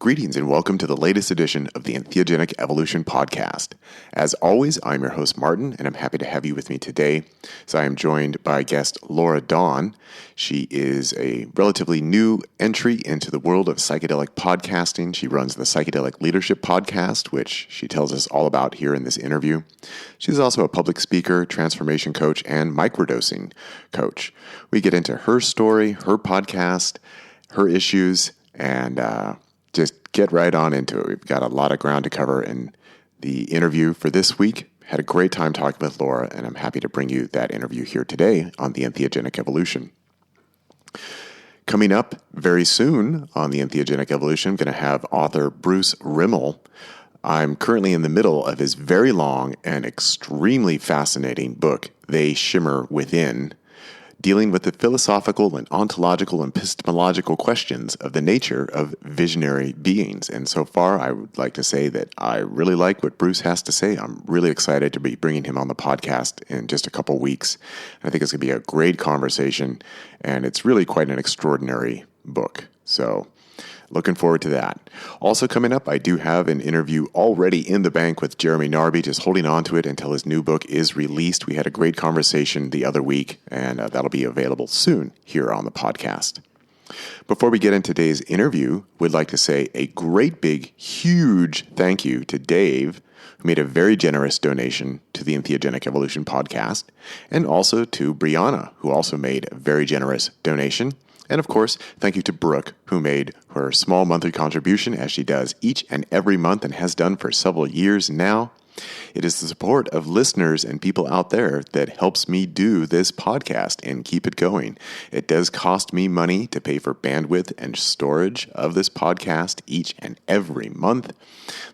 Greetings and welcome to the latest edition of the Entheogenic Evolution Podcast. As always, I'm your host Martin, and I'm happy to have you with me today. So I am joined by guest Laura Dawn. She is a relatively new entry into the world of psychedelic podcasting. She runs the Psychedelic Leadership Podcast, which she tells us all about here in this interview. She's also a public speaker, transformation coach, and microdosing coach. We get into her story, her podcast, her issues, and just get right on into it. We've got a lot of ground to cover in the interview for this week. Had a great time talking with Laura, and I'm happy to bring you that interview here today on the Entheogenic Evolution. Coming up very soon on the Entheogenic Evolution, I'm going to have author Bruce Rimmel. I'm currently in the middle of his very long and extremely fascinating book, They Shimmer Within, dealing with the philosophical and ontological and epistemological questions of the nature of visionary beings. And so far, I would like to say that I really like what Bruce has to say. I'm really excited to be bringing him on the podcast in just a couple weeks. I think it's going to be a great conversation, and it's really quite an extraordinary book. So looking forward to that. Also coming up, I do have an interview already in the bank with Jeremy Narby, just holding on to it until his new book is released. We had a great conversation the other week, and that'll be available soon here on the podcast. Before we get into today's interview, we'd like to say a great big, huge thank you to Dave, who made a very generous donation to the Entheogenic Evolution podcast, and also to Brianna, who also made a very generous donation. And of course, thank you to Brooke, who made her small monthly contribution as she does each and every month and has done for several years now. It is the support of listeners and people out there that helps me do this podcast and keep it going. It does cost me money to pay for bandwidth and storage of this podcast each and every month.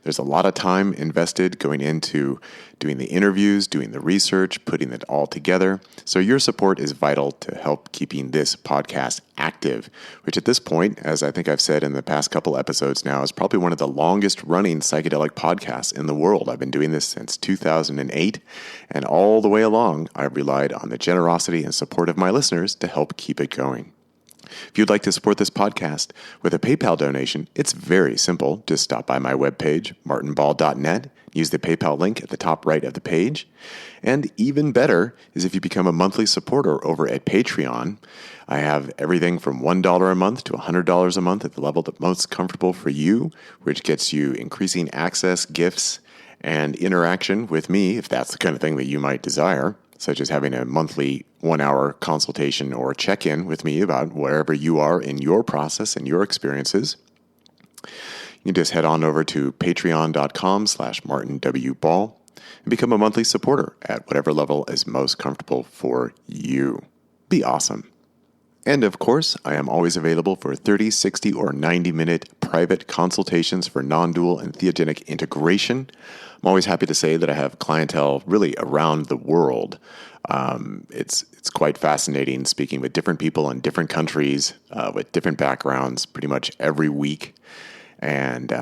There's a lot of time invested going into doing the interviews, doing the research, putting it all together. So your support is vital to help keeping this podcast active, which at this point, as I think I've said in the past couple episodes now, is probably one of the longest running psychedelic podcasts in the world. I've been doing this since 2008, and all the way along, I've relied on the generosity and support of my listeners to help keep it going. If you'd like to support this podcast with a PayPal donation, it's very simple. Just stop by my webpage, martinball.net, use the PayPal link at the top right of the page. And even better is if you become a monthly supporter over at Patreon. I have everything from $1 a month to $100 a month at the level that's most comfortable for you, which gets you increasing access, gifts, and interaction with me, if that's the kind of thing that you might desire, such as having a monthly 1-hour consultation or check-in with me about wherever you are in your process and your experiences. You can just head on over to patreon.com/MartinWBall and become a monthly supporter at whatever level is most comfortable for you. Be awesome. And of course, I am always available for 30, 60, or 90-minute private consultations for non-dual and entheogenic integration. I'm always happy to say that I have clientele really around the world. It's quite fascinating speaking with different people in different countries with different backgrounds pretty much every week. And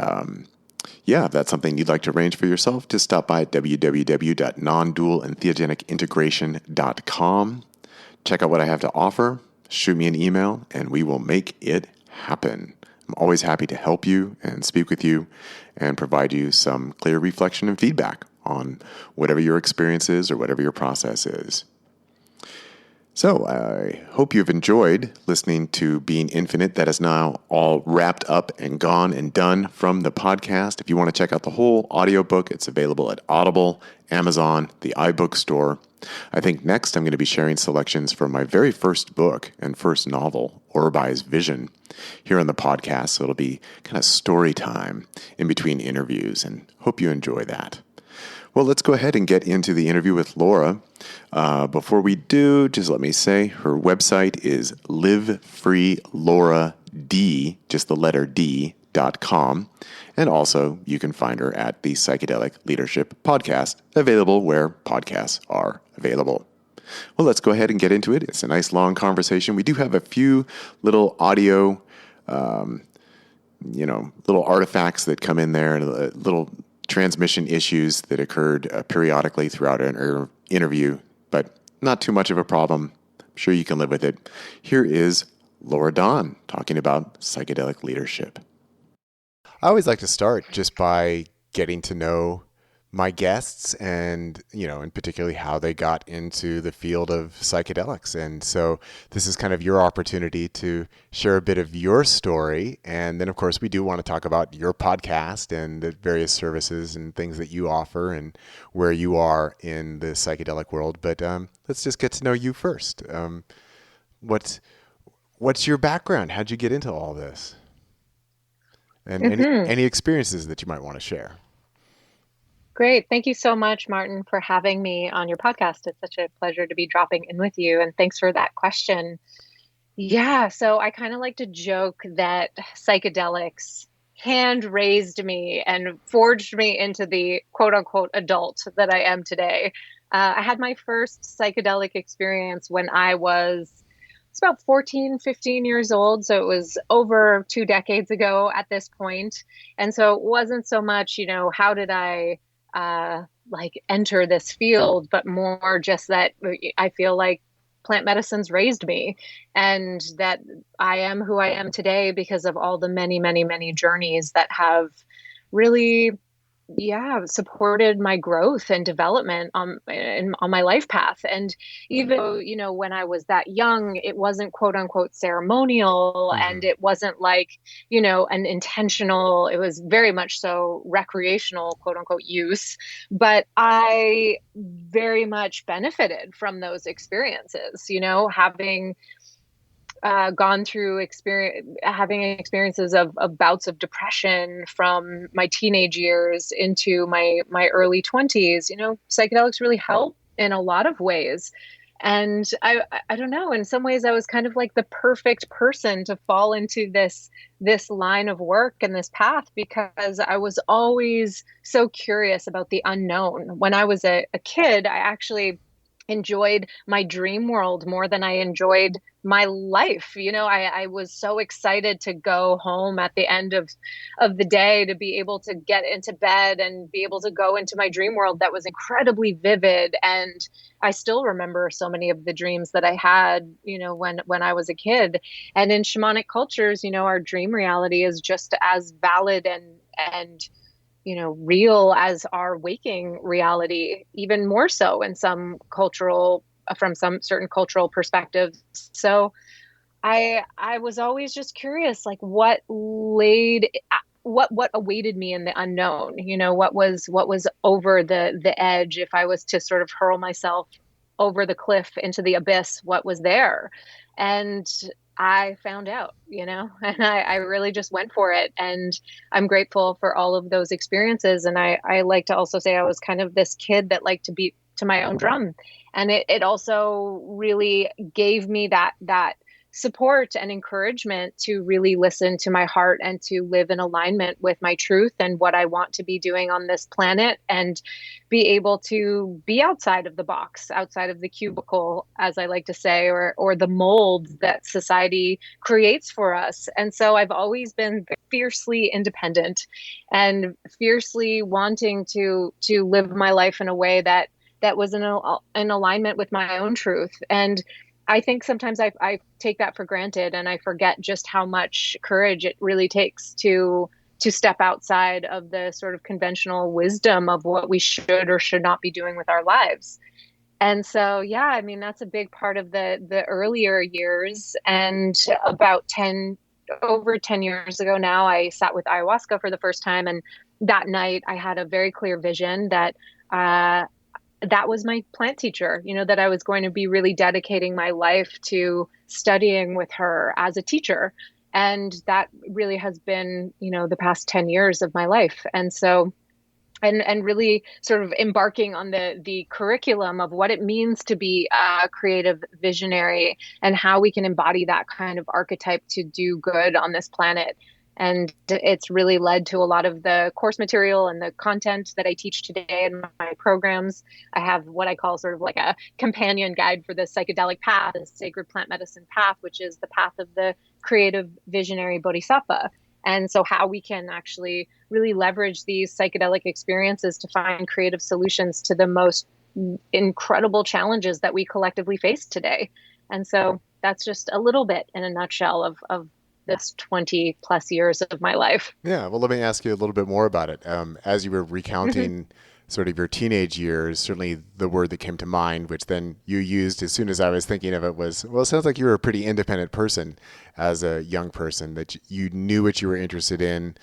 if that's something you'd like to arrange for yourself, just stop by at www.nondualentheogenicintegration.com. Check out what I have to offer. Shoot me an email, and we will make it happen. I'm always happy to help you and speak with you and provide you some clear reflection and feedback on whatever your experience is or whatever your process is. So I hope you've enjoyed listening to Being Infinite. That is now all wrapped up and gone and done from the podcast. If you want to check out the whole audiobook, it's available at Audible, Amazon, the iBook store. I think next I'm going to be sharing selections from my very first book and first novel, Orbi's Vision, here on the podcast. So it'll be kind of story time in between interviews, and hope you enjoy that. Well, let's go ahead and get into the interview with Laura. Before we do, just let me say her website is livefreelaurad, just the letter D.com. And also, you can find her at the Psychedelic Leadership Podcast, available where podcasts are available. Well, let's go ahead and get into it. It's a nice long conversation. We do have a few little audio, little artifacts that come in there, and little transmission issues that occurred periodically throughout an interview, but not too much of a problem. I'm sure you can live with it. Here is Laura Dawn talking about psychedelic leadership. I always like to start just by getting to know my guests and, and particularly how they got into the field of psychedelics. And so this is kind of your opportunity to share a bit of your story. And then, of course, we do want to talk about your podcast and the various services and things that you offer and where you are in the psychedelic world. But let's just get to know you first. What's what's your background? How'd you get into all this? And hmm any experiences that you might want to share. Great. Thank you so much, Martin, for having me on your podcast. It's such a pleasure to be dropping in with you. And thanks for that question. Yeah, so I kind of like to joke that psychedelics hand raised me and forged me into the quote unquote adult that I am today. I had my first psychedelic experience when I was it's about 14, 15 years old. So it was over 2 decades ago at this point. And so it wasn't so much, how did I like enter this field, but more just that I feel like plant medicine's raised me and that I am who I am today because of all the many, many, many journeys that have really supported my growth and development on my life path. And even though, when I was that young, it wasn't quote unquote ceremonial and Hmm. it wasn't like, an intentional, it was very much so recreational quote unquote use. But I very much benefited from those experiences, having gone through having experiences of bouts of depression from my teenage years into my early 20s. Psychedelics really help in a lot of ways. And I don't know, in some ways I was kind of like the perfect person to fall into this line of work and this path because I was always so curious about the unknown. When I was a kid, I actually enjoyed my dream world more than I enjoyed my life. I was so excited to go home at the end of the day to be able to get into bed and be able to go into my dream world that was incredibly vivid. And I still remember so many of the dreams that I had, when I was a kid. And in shamanic cultures, our dream reality is just as valid and real as our waking reality, even more so in some cultural from some certain cultural perspectives. So I was always just curious, like what awaited me in the unknown, what was over the edge if I was to sort of hurl myself over the cliff into the abyss, what was there. And I found out, and I really just went for it. And I'm grateful for all of those experiences. And I like to also say I was kind of this kid that liked to beat to my own drum. And it also really gave me that support and encouragement to really listen to my heart and to live in alignment with my truth and what I want to be doing on this planet and be able to be outside of the box, outside of the cubicle, as I like to say, or the mold that society creates for us. And so I've always been fiercely independent and fiercely wanting to live my life in a way that was in alignment with my own truth. And I think sometimes I take that for granted and I forget just how much courage it really takes to step outside of the sort of conventional wisdom of what we should or should not be doing with our lives. And so, yeah, I mean, that's a big part of the earlier years. And about 10 over 10 years ago now, I sat with ayahuasca for the first time. And that night I had a very clear vision uh, that was my plant teacher, that I was going to be really dedicating my life to studying with her as a teacher. And that really has been, the past 10 years of my life. And so, and really sort of embarking on the curriculum of what it means to be a creative visionary and how we can embody that kind of archetype to do good on this planet. And it's really led to a lot of the course material and the content that I teach today in my programs. I have what I call sort of like a companion guide for the psychedelic path, the sacred plant medicine path, which is the path of the creative visionary bodhisattva. And so, how we can actually really leverage these psychedelic experiences to find creative solutions to the most incredible challenges that we collectively face today. And so, that's just a little bit in a nutshell of this 20 plus years of my life. Yeah, well, let me ask you a little bit more about it. As you were Hmm. recounting sort of your teenage years, certainly the word that came to mind, which then you used as soon as I was thinking of it, was, well, it sounds like you were a pretty independent person as a young person, that you knew what you were interested in.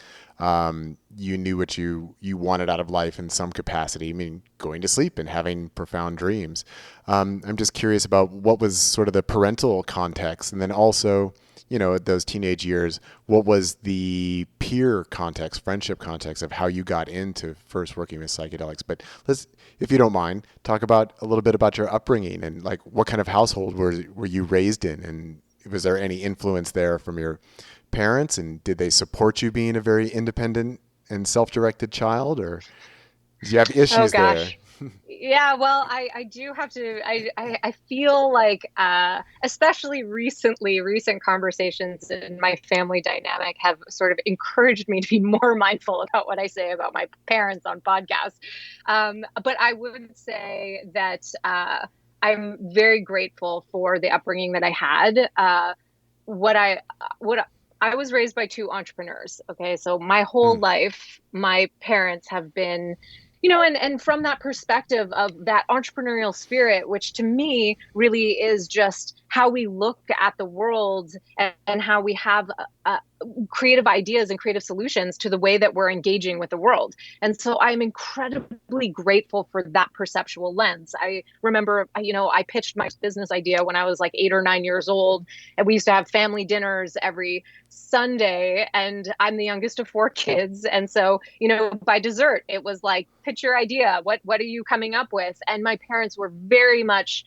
You knew what you wanted out of life in some capacity. I mean, going to sleep and having profound dreams. I'm just curious about what was sort of the parental context, and then also, those teenage years, what was the peer context, friendship context of how you got into first working with psychedelics? But let's, if you don't mind, talk about a little bit about your upbringing and like what kind of household were you raised in, and was there any influence there from your parents, and did they support you being a very independent and self-directed child, or did you have Oh issues there? gosh. Yeah, well, I do have to, I feel like, especially recently, recent conversations in my family dynamic have sort of encouraged me to be more mindful about what I say about my parents on podcasts. But I would say that I'm very grateful for the upbringing that I had. What I, what I was raised by two entrepreneurs. Okay. So my whole Hmm. life, my parents have been, and from that perspective of that entrepreneurial spirit, which to me really is just how we look at the world, and how we have creative ideas and creative solutions to the way that we're engaging with the world. And so I'm incredibly grateful for that perceptual lens. I remember, I pitched my business idea when I was like 8 or 9 years old, and we used to have family dinners every Sunday, and I'm the youngest of four kids. And so, by dessert, it was like, pitch your idea. What are you coming up with? And my parents were very much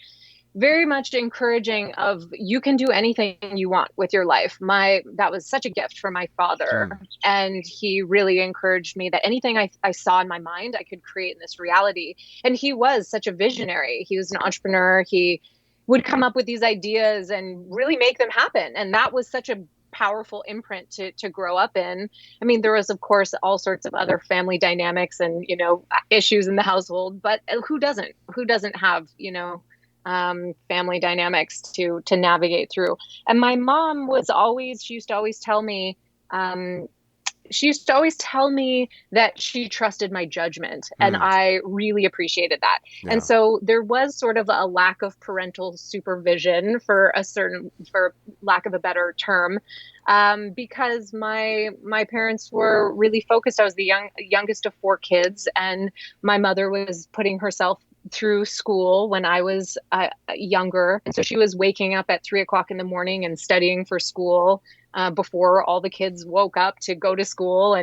encouraging of, you can do anything you want with your life. That was such a gift from my father. Hmm. And he really encouraged me that anything I saw in my mind, I could create in this reality. And he was such a visionary. He was an entrepreneur. He would come up with these ideas and really make them happen. And that was such a powerful imprint to grow up in. I mean, there was of course all sorts of other family dynamics and issues in the household, but who doesn't have family dynamics to navigate through. And my mom was always she used to always tell me um, she used to always tell me that she trusted my judgment, and Hmm. I really appreciated that. And Yeah. so there was sort of a lack of parental supervision, for lack of a better term, because my parents were really focused. I was the youngest of four kids, and my mother was putting herself through school when I was younger. And so she was waking up at 3 o'clock in the morning and studying for school before all the kids woke up to go to school.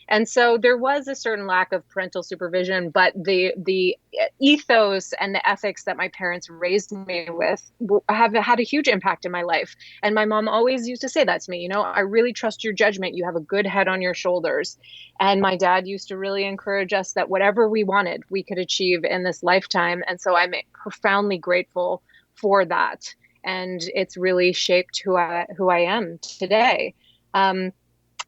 And so there was a certain lack of parental supervision, but the ethos and the ethics that my parents raised me with have had a huge impact in my life. And my mom always used to say that to me, I really trust your judgment. You have a good head on your shoulders. And my dad used to really encourage us that whatever we wanted, we could achieve in this lifetime. And so I'm profoundly grateful for that. And it's really shaped who I am today. Um,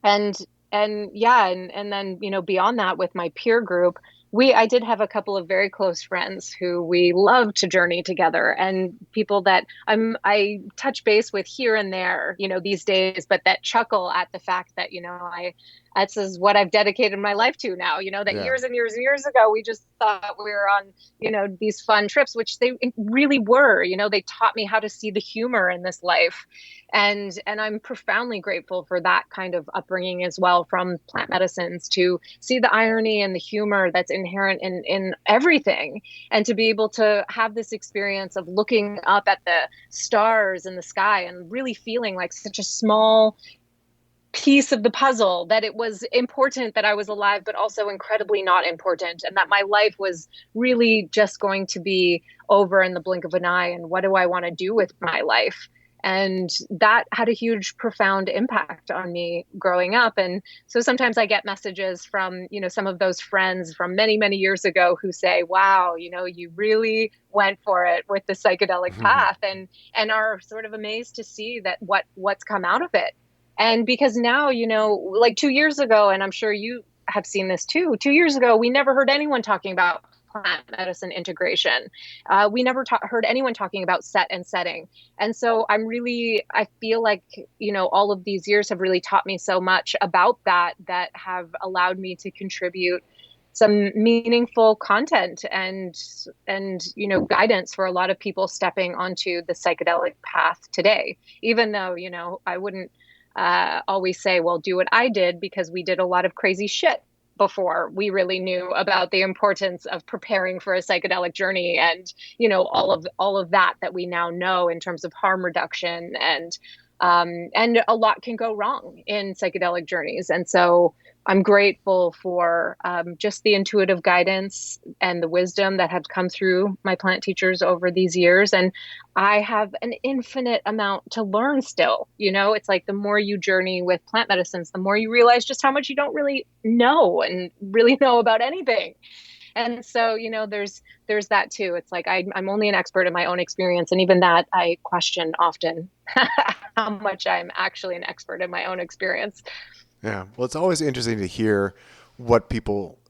and and yeah, and then beyond that, with my peer group, I did have a couple of very close friends who we love to journey together, and people that I touch base with here and there these days, but that chuckle at the fact that I this is what I've dedicated my life to now. That Yeah. years and years and years ago we just thought we were on these fun trips, which they really were. They taught me how to see the humor in this life. And I'm profoundly grateful for that kind of upbringing as well, from plant medicines, to see the irony and the humor that's inherent in everything, and to be able to have this experience of looking up at the stars in the sky and really feeling like such a small piece of the puzzle, that it was important that I was alive, but also incredibly not important, and that my life was really just going to be over in the blink of an eye. And what do I want to do with my life? And that had a huge, profound impact on me growing up. And so sometimes I get messages from, some of those friends from many, many years ago who say, wow, you really went for it with the psychedelic path, and are sort of amazed to see that what's come out of it. And because now, like 2 years ago, and I'm sure you have seen this too, 2 years ago, we never heard anyone talking about plant medicine integration. We never heard anyone talking about set and setting. And so I feel like, all of these years have really taught me so much about that have allowed me to contribute some meaningful content and guidance for a lot of people stepping onto the psychedelic path today, even though I wouldn't always say, well, do what I did, because we did a lot of crazy shit before we really knew about the importance of preparing for a psychedelic journey, and all of that we now know in terms of harm reduction, and a lot can go wrong in psychedelic journeys. And so I'm grateful for just the intuitive guidance and the wisdom that had come through my plant teachers over these years. And I have an infinite amount to learn still. It's like the more you journey with plant medicines, the more you realize just how much you don't really know and really know about anything. And so, there's that too. It's like I'm only an expert in my own experience. And even that I question often how much I'm actually an expert in my own experience. Yeah. Well, it's always interesting to hear what people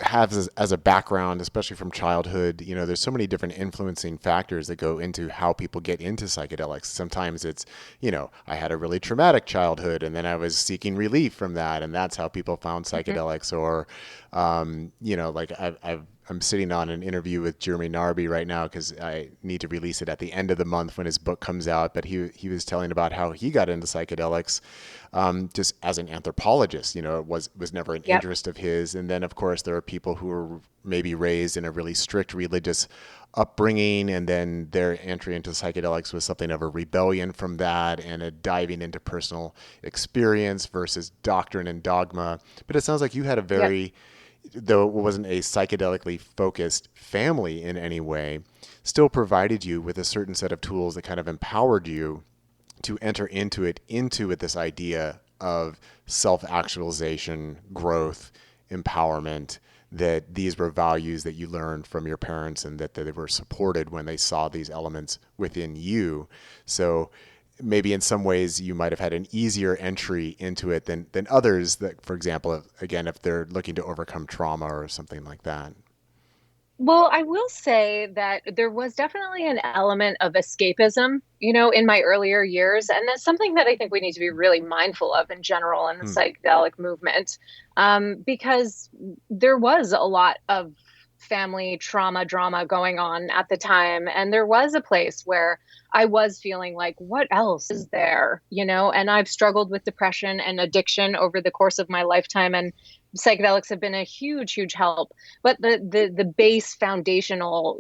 have as a background, especially from childhood. There's so many different influencing factors that go into how people get into psychedelics. Sometimes it's, I had a really traumatic childhood and then I was seeking relief from that, and that's how people found psychedelics. Or, like I'm sitting on an interview with Jeremy Narby right now because I need to release it at the end of the month when his book comes out. But he was telling about how he got into psychedelics just as an anthropologist. It was never an interest of his. And then, of course, there are people who were maybe raised in a really strict religious upbringing, and then their entry into psychedelics was something of a rebellion from that and a diving into personal experience versus doctrine and dogma. But it sounds like you had a very though it wasn't a psychedelically focused family in any way, still provided you with a certain set of tools that kind of empowered you to enter into this idea of self-actualization, growth, empowerment, that these were values that you learned from your parents and that they were supported when they saw these elements within you. So maybe in some ways you might have had an easier entry into it than others that, for example, again, if they're looking to overcome trauma or something like that. Well, I will say that there was definitely an element of escapism, in my earlier years. And that's something that I think we need to be really mindful of in general in the psychedelic movement, because there was a lot of family trauma drama going on at the time. And there was a place where I was feeling like, what else is there? And I've struggled with depression and addiction over the course of my lifetime. And psychedelics have been a huge, huge help. But the base foundational,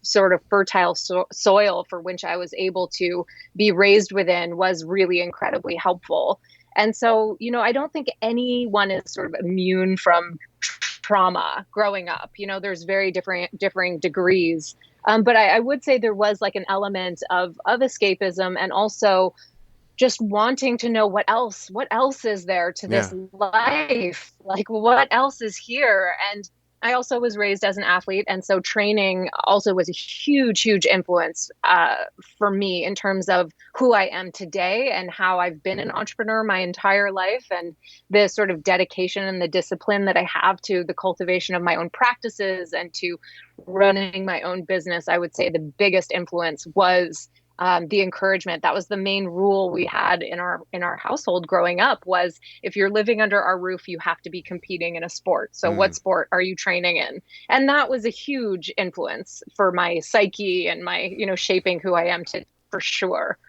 sort of fertile soil for which I was able to be raised within was really incredibly helpful. And so, I don't think anyone is sort of immune from trauma growing up. There's very differing degrees. But I would say there was like an element of escapism, and also just wanting to know what else is there to this life, like what else is here. And I also was raised as an athlete, and so training also was a huge, huge influence for me in terms of who I am today and how I've been an entrepreneur my entire life, and the sort of dedication and the discipline that I have to the cultivation of my own practices and to running my own business. I would say the biggest influence was the encouragement. That was the main rule we had in our household growing up, was if you're living under our roof, you have to be competing in a sport. So what sport are you training in? And that was a huge influence for my psyche and my, shaping who I am to, for sure.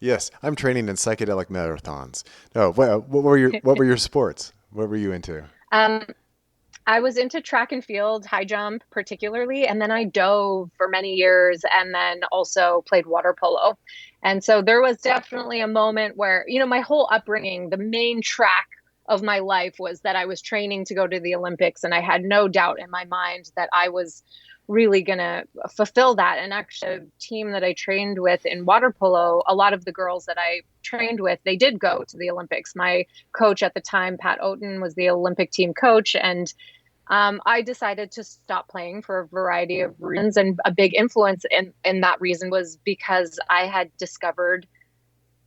Yes, I'm training in psychedelic marathons. No, what were your sports? What were you into? I was into track and field, high jump particularly, and then I dove for many years, and then also played water polo. And so there was definitely a moment where, my whole upbringing, the main track of my life was that I was training to go to the Olympics, and I had no doubt in my mind that I was really going to fulfill that. And actually, a team that I trained with in water polo, a lot of the girls that I trained with, they did go to the Olympics. My coach at the time, Pat Oaten, was the Olympic team coach. And I decided to stop playing for a variety of reasons. And a big influence in that reason was because I had discovered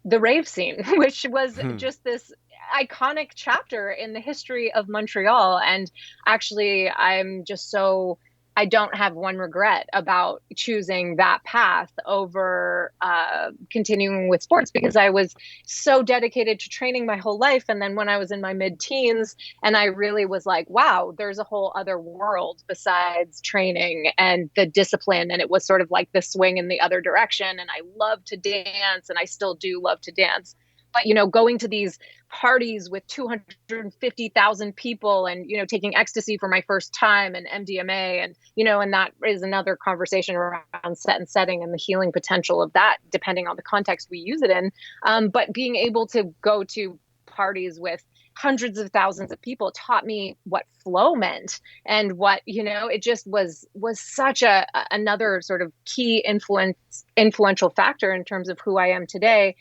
the rave scene, which was just this iconic chapter in the history of Montreal. And actually, I don't have one regret about choosing that path over continuing with sports, because I was so dedicated to training my whole life. And then when I was in my mid teens, and I really was like, wow, there's a whole other world besides training and the discipline. And it was sort of like the swing in the other direction. And I love to dance, and I still do love to dance. But, going to these parties with 250,000 people, and, taking ecstasy for my first time, and MDMA, and, and that is another conversation around set and setting and the healing potential of that, depending on the context we use it in. But being able to go to parties with hundreds of thousands of people taught me what flow meant, and what, it just was such another sort of key influential factor in terms of who I am today.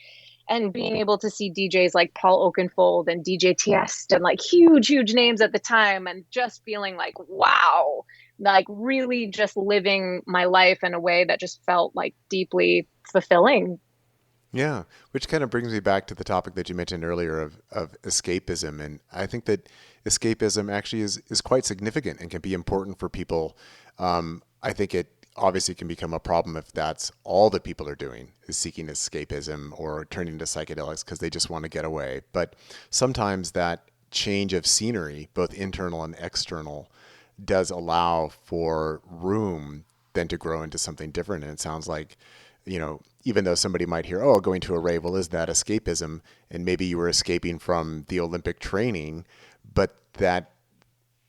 And being able to see DJs like Paul Oakenfold and DJ Tiesto, and like huge names at the time, and just feeling like, wow, like really just living my life in a way that just felt like deeply fulfilling. Yeah, which kind of brings me back to the topic that you mentioned earlier of escapism. And I think that escapism actually is quite significant and can be important for people. I think it obviously can become a problem if that's all that people are doing is seeking escapism or turning to psychedelics because they just want to get away. But sometimes that change of scenery, both internal and external, does allow for room then to grow into something different. And it sounds like, even though somebody might hear, oh, going to a rave, well, is that escapism? And maybe you were escaping from the Olympic training, but that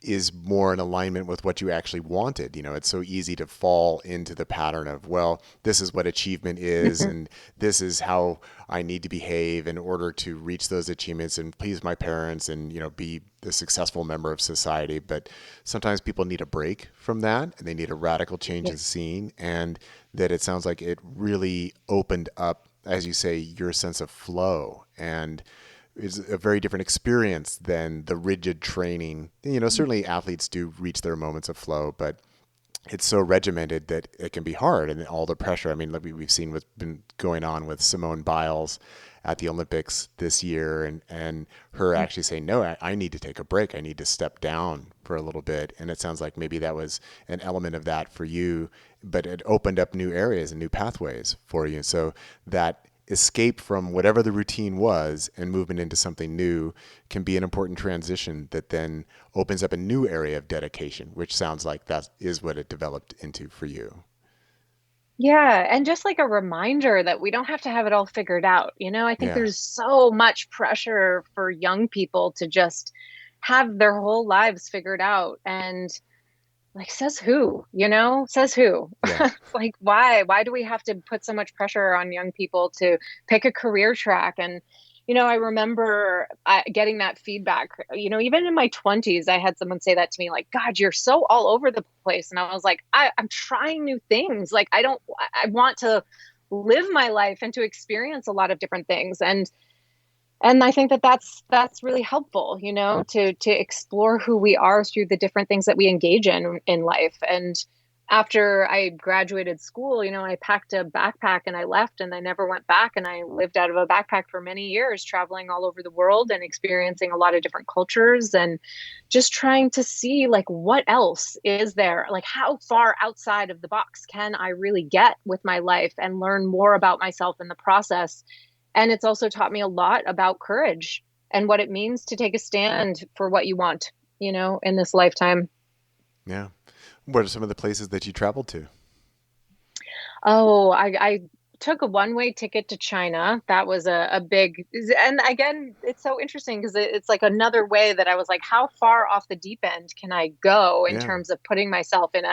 is more in alignment with what you actually wanted. It's so easy to fall into the pattern of, well, this is what achievement is, and this is how I need to behave in order to reach those achievements and please my parents and, be a successful member of society. But sometimes people need a break from that, and they need a radical change in scene. And that it sounds like it really opened up, as you say, your sense of flow, and is a very different experience than the rigid training. Certainly athletes do reach their moments of flow, but it's so regimented that it can be hard, and all the pressure. I mean, like we've seen what's been going on with Simone Biles at the Olympics this year, and her actually saying, no, I need to take a break. I need to step down for a little bit. And it sounds like maybe that was an element of that for you, but it opened up new areas and new pathways for you. So that escape from whatever the routine was and movement into something new can be an important transition that then opens up a new area of dedication, which sounds like that is what it developed into for you. Yeah, and just like a reminder that we don't have to have it all figured out. I think Yeah. there's so much pressure for young people to just have their whole lives figured out. And like, says who, says who? Yeah. Like, why do we have to put so much pressure on young people to pick a career track? And I remember getting that feedback. Even in my 20s, I had someone say that to me, like, God, you're so all over the place. And I was like, I'm trying new things. Like, I want to live my life and to experience a lot of different things. And I think that that's really helpful, to explore who we are through the different things that we engage in life. And after I graduated school, I packed a backpack and I left, and I never went back. And I lived out of a backpack for many years, traveling all over the world and experiencing a lot of different cultures, and just trying to see, like, what else is there? Like, how far outside of the box can I really get with my life and learn more about myself in the process? And it's also taught me a lot about courage and what it means to take a stand for what you want, in this lifetime. Yeah. What are some of the places that you traveled to? Oh, I took a one-way ticket to China. That was a big, and again, it's so interesting because it's like another way that I was like, how far off the deep end can I go in Yeah. terms of putting myself in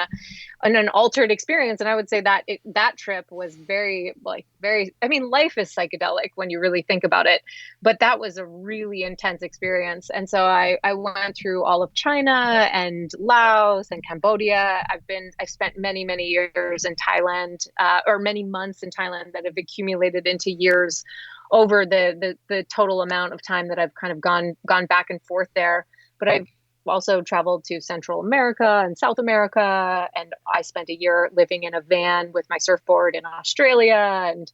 an altered experience? And I would say that that trip was very, like, very, I mean, life is psychedelic when you really think about it, but that was a really intense experience. And so I went through all of China and Laos and Cambodia. I've spent many years in Thailand, or many months in Thailand that have accumulated into years over the total amount of time that I've kind of gone back and forth there. But I've also traveled to Central America and South America, and I spent a year living in a van with my surfboard in Australia, and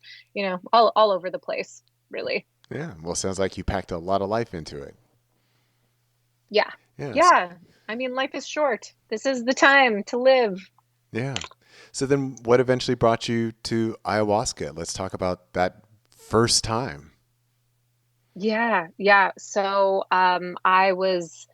all over the place, really. Yeah. Well, sounds like you packed a lot of life into it. Yeah. Yes. Yeah. I mean, life is short. This is the time to live. Yeah. So then what eventually brought you to ayahuasca? Let's talk about that first time. Yeah. Yeah. So, I was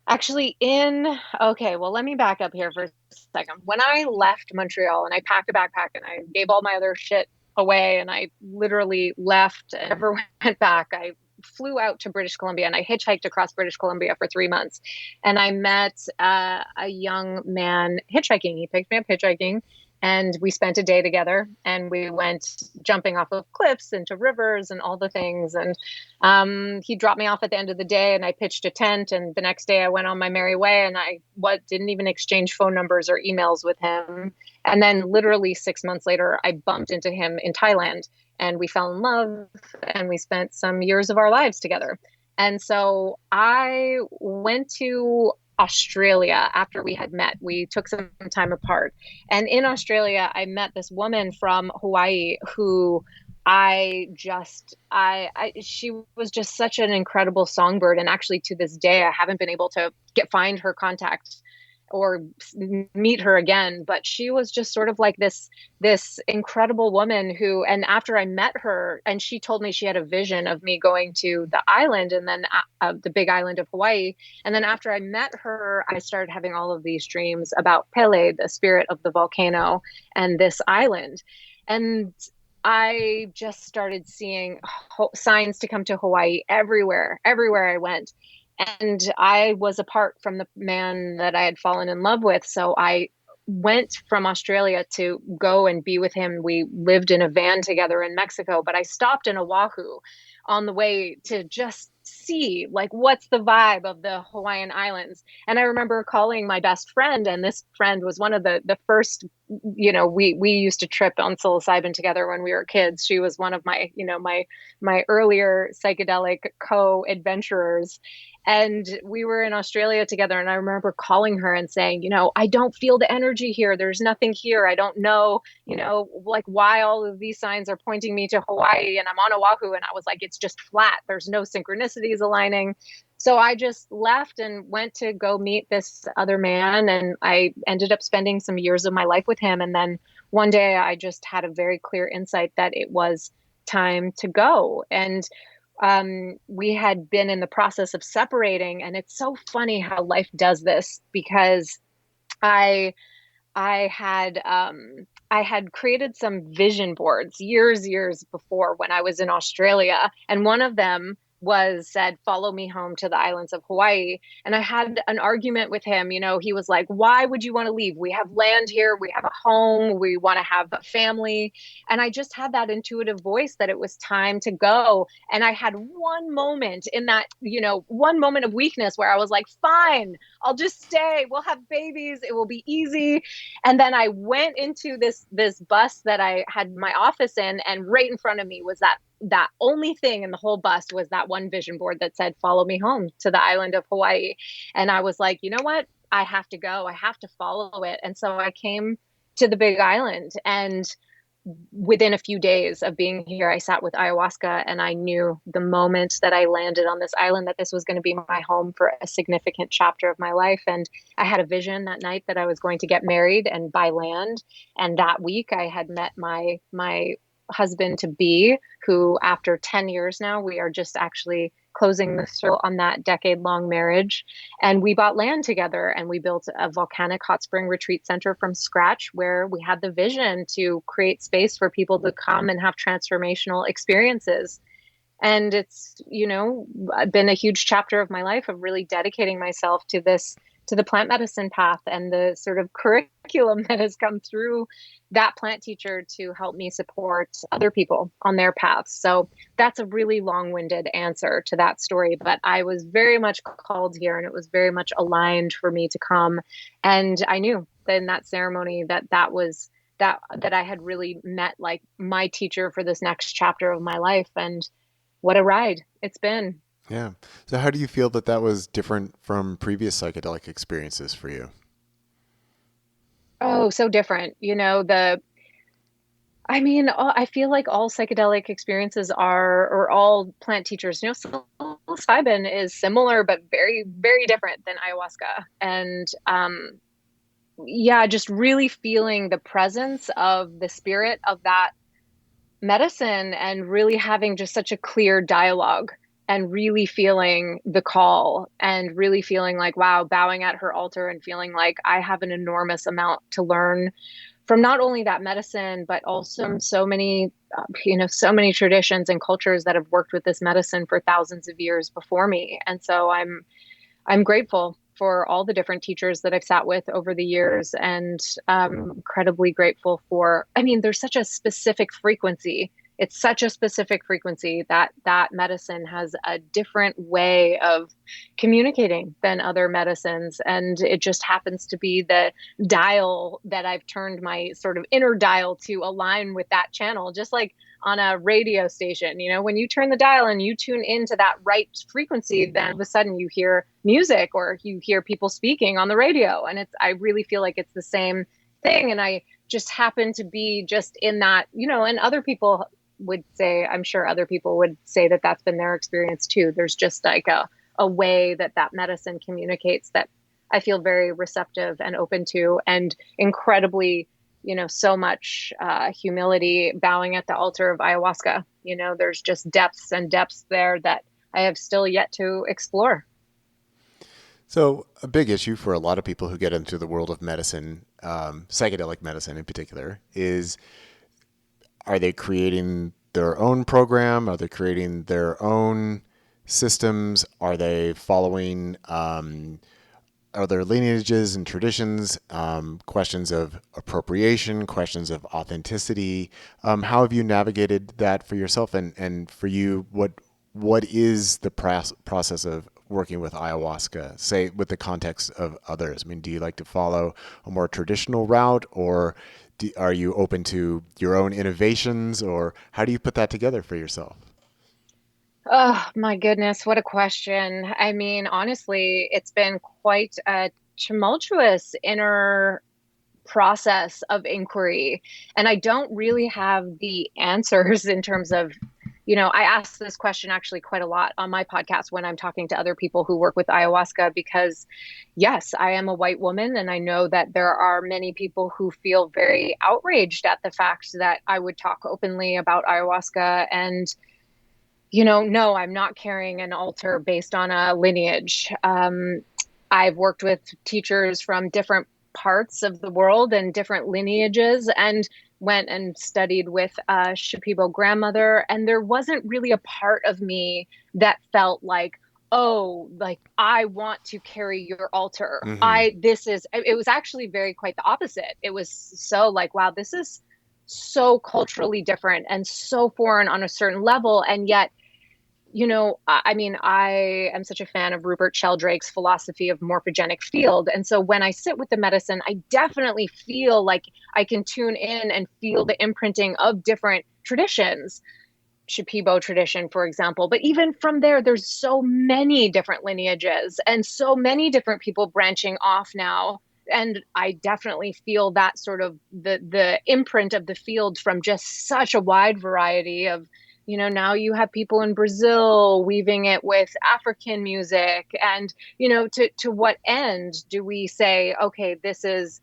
actually in, okay, well, let me back up here for a second. When I left Montreal and I packed a backpack and I gave all my other shit away and I literally left and never went back, I flew out to British Columbia and I hitchhiked across British Columbia for 3 months. And I met a young man hitchhiking. He picked me up hitchhiking and we spent a day together and we went jumping off of cliffs into rivers and all the things. And he dropped me off at the end of the day and I pitched a tent. And the next day I went on my merry way and I didn't even exchange phone numbers or emails with him. And then literally 6 months later, I bumped into him in Thailand and we fell in love and we spent some years of our lives together. And so I went to Australia after we had met. We took some time apart. And in Australia, I met this woman from Hawaii who she was just such an incredible songbird. And actually to this day, I haven't been able to find her contact or meet her again. But she was just sort of like this incredible woman who, and after I met her, and she told me she had a vision of me going to the island and then the big island of Hawaii. And then after I met her, I started having all of these dreams about Pele, the spirit of the volcano, and this island. And I just started seeing signs to come to Hawaii everywhere I went. And I was apart from the man that I had fallen in love with. So I went from Australia to go and be with him. We lived in a van together in Mexico, but I stopped in Oahu on the way to just see like what's the vibe of the Hawaiian Islands. And I remember calling my best friend, and this friend was one of the first, we used to trip on psilocybin together when we were kids. She was one of my, my earlier psychedelic co-adventurers. And we were in Australia together. And I remember calling her and saying, I don't feel the energy here. There's nothing here. I don't know, like why all of these signs are pointing me to Hawaii and I'm on Oahu. And I was like, it's just flat. There's no synchronicities aligning. So I just left and went to go meet this other man. And I ended up spending some years of my life with him. And then one day I just had a very clear insight that it was time to go. And we had been in the process of separating. And it's so funny how life does this because I I had I had created some vision boards years before when I was in Australia, and one of them was said, "Follow me home to the islands of Hawaii." And I had an argument with him. He was like, "Why would you want to leave? We have land here, we have a home, we want to have a family." And I just had that intuitive voice that it was time to go. And I had one moment in that, one moment of weakness where I was like, "Fine, I'll just stay. We'll have babies. It will be easy." And then I went into this bus that I had my office in, and right in front of me was that only thing in the whole bus was that one vision board that said, "Follow me home to the island of Hawaii." And I was like, you know what? I have to go. I have to follow it. And so I came to the big island, and within a few days of being here, I sat with ayahuasca, and I knew the moment that I landed on this island that this was going to be my home for a significant chapter of my life. And I had a vision that night that I was going to get married and buy land. And that week I had met my husband to be, who after 10 years now, we are just actually closing the circle on that decade-long marriage. And we bought land together and we built a volcanic hot spring retreat center from scratch, where we had the vision to create space for people to come and have transformational experiences. And it's, been a huge chapter of my life of really dedicating myself to the plant medicine path and the sort of curriculum that has come through that plant teacher to help me support other people on their paths. So that's a really long-winded answer to that story, but I was very much called here and it was very much aligned for me to come. And I knew that in that ceremony that I had really met like my teacher for this next chapter of my life. And what a ride it's been. Yeah. So how do you feel that that was different from previous psychedelic experiences for you? Oh, so different. I mean, I feel like all psychedelic experiences are, or all plant teachers, psilocybin is similar, but very, very different than ayahuasca. And yeah, just really feeling the presence of the spirit of that medicine and really having just such a clear dialogue and really feeling the call and really feeling like, wow, bowing at her altar and feeling like I have an enormous amount to learn from not only that medicine, but also so many, so many traditions and cultures that have worked with this medicine for thousands of years before me. And so I'm grateful for all the different teachers that I've sat with over the years and incredibly grateful for, I mean, there's such a specific frequency. It's such a specific frequency that that medicine has a different way of communicating than other medicines. And it just happens to be the dial that I've turned my sort of inner dial to align with that channel, just like on a radio station. When you turn the dial and you tune into that right frequency, then all of a sudden you hear music or you hear people speaking on the radio. And I really feel like it's the same thing. And I just happen to be just in that, and other people would say, I'm sure other people would say that that's been their experience too. There's just like a way that that medicine communicates that I feel very receptive and open to, and incredibly, so much humility bowing at the altar of ayahuasca. There's just depths and depths there that I have still yet to explore. So, a big issue for a lot of people who get into the world of medicine, psychedelic medicine in particular, is are they creating their own program? Are they creating their own systems? Are they following other lineages and traditions? Questions of appropriation, questions of authenticity. How have you navigated that for yourself? And for you, what is the process of working with ayahuasca, say, with the context of others? I mean, do you like to follow a more traditional route, or are you open to your own innovations, or how do you put that together for yourself? Oh my goodness, what a question. I mean, honestly, it's been quite a tumultuous inner process of inquiry. And I don't really have the answers in terms of, I ask this question actually quite a lot on my podcast when I'm talking to other people who work with ayahuasca, because yes, I am a white woman. And I know that there are many people who feel very outraged at the fact that I would talk openly about ayahuasca. And no, I'm not carrying an altar based on a lineage. I've worked with teachers from different parts of the world and different lineages, and went and studied with a Shipibo grandmother. And there wasn't really a part of me that felt like, oh, like I want to carry your altar. Mm-hmm. It was actually very quite the opposite. It was so like, wow, this is so culturally different and so foreign on a certain level. And yet, I mean, I am such a fan of Rupert Sheldrake's philosophy of morphogenic field. And so when I sit with the medicine, I definitely feel like I can tune in and feel the imprinting of different traditions, Shipibo tradition, for example. But even from there, there's so many different lineages and so many different people branching off now. And I definitely feel that sort of the imprint of the field from just such a wide variety of, now you have people in Brazil weaving it with African music. And, to what end do we say, okay, this is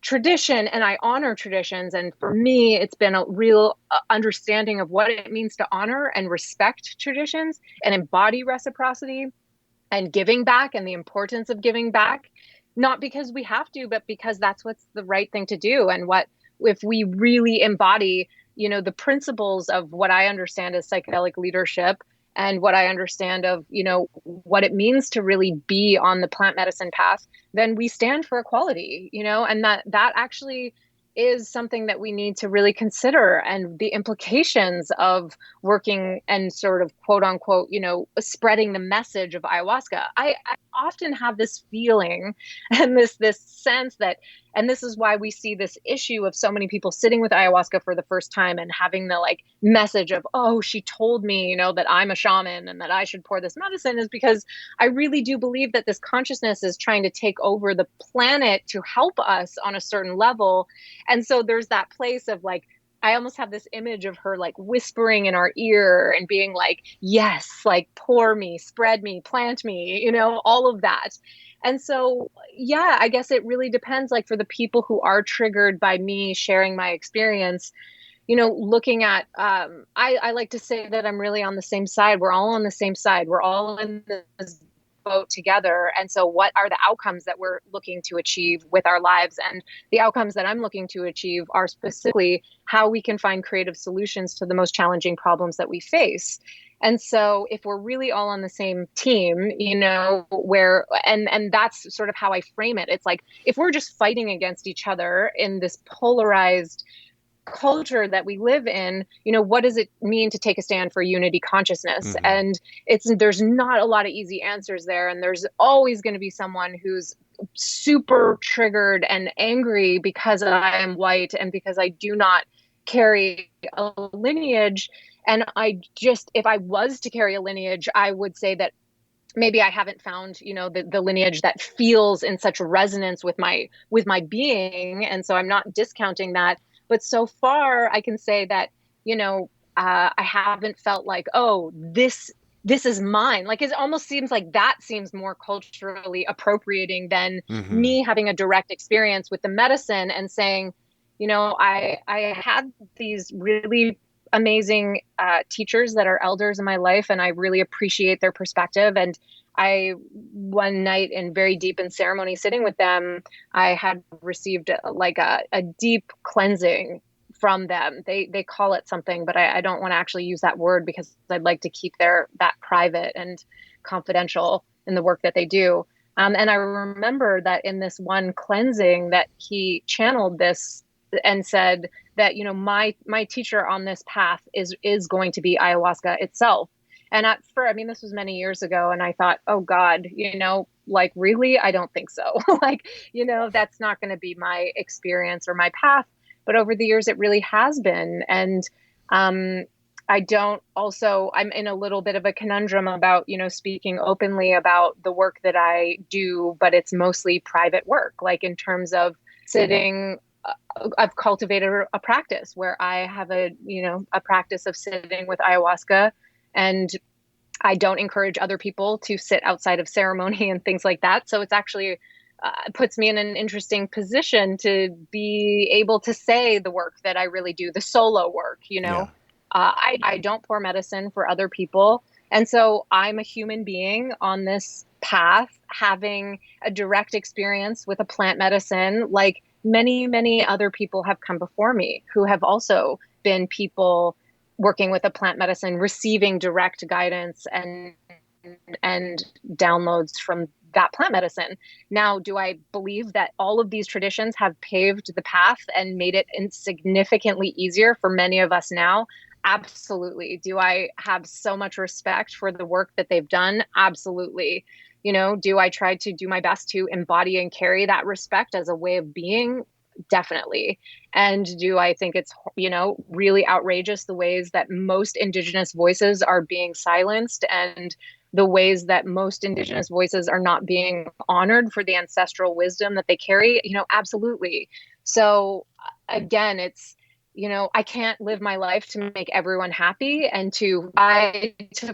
tradition and I honor traditions? And for me, it's been a real understanding of what it means to honor and respect traditions and embody reciprocity and giving back and the importance of giving back, not because we have to, but because that's what's the right thing to do. And what if we really embody, the principles of what I understand as psychedelic leadership and what I understand of, what it means to really be on the plant medicine path, then we stand for equality, and that actually is something that we need to really consider, and the implications of working and sort of quote unquote, spreading the message of ayahuasca. I often have this feeling and this sense that, and this is why we see this issue of so many people sitting with ayahuasca for the first time and having the like message of, oh, she told me, that I'm a shaman and that I should pour this medicine, is because I really do believe that this consciousness is trying to take over the planet to help us on a certain level. And so there's that place of like, I almost have this image of her like whispering in our ear and being like, yes, like pour me, spread me, plant me, all of that. And so, yeah, I guess it really depends. Like for the people who are triggered by me sharing my experience, looking at, I like to say that I'm really on the same side. We're all on the same side. We're all in this boat together. And so what are the outcomes that we're looking to achieve with our lives? And the outcomes that I'm looking to achieve are specifically how we can find creative solutions to the most challenging problems that we face. And so if we're really all on the same team, where and that's sort of how I frame it. It's like if we're just fighting against each other in this polarized culture that we live in, what does it mean to take a stand for unity consciousness? Mm-hmm. And there's not a lot of easy answers there. And there's always going to be someone who's super triggered and angry because I am white and because I do not carry a lineage. And if I was to carry a lineage, I would say that maybe I haven't found, the lineage that feels in such resonance with my being. And so I'm not discounting that. But so far, I can say that, I haven't felt like, oh, this is mine. Like it almost seems like that seems more culturally appropriating than Mm-hmm. me having a direct experience with the medicine and saying, I had these really amazing teachers that are elders in my life, and I really appreciate their perspective. And one night in very deep in ceremony sitting with them, I had received like a deep cleansing from them. They call it something, but I don't want to actually use that word because I'd like to keep that private and confidential in the work that they do. And I remember that in this one cleansing that he channeled this and said that, my teacher on this path is going to be ayahuasca itself. And this was many years ago. And I thought, oh God, like really, I don't think so. Like, that's not going to be my experience or my path. But over the years, it really has been. And, I'm in a little bit of a conundrum about, speaking openly about the work that I do, but it's mostly private work, like in terms of sitting. I've cultivated a practice where I have a practice of sitting with ayahuasca, and I don't encourage other people to sit outside of ceremony and things like that. So it's actually puts me in an interesting position to be able to say the work that I really do, the solo work. Yeah. I don't pour medicine for other people. And so I'm a human being on this path, having a direct experience with a plant medicine, like many, many other people have come before me who have also been people working with a plant medicine, receiving direct guidance and downloads from that plant medicine. Now, do I believe that all of these traditions have paved the path and made it significantly easier for many of us now? Absolutely. Do I have so much respect for the work that they've done? Absolutely. Do I try to do my best to embody and carry that respect as a way of being? Definitely. And do I think it's, really outrageous the ways that most Indigenous voices are being silenced and the ways that most Indigenous voices are not being honored for the ancestral wisdom that they carry? Absolutely. So again, it's, I can't live my life to make everyone happy and to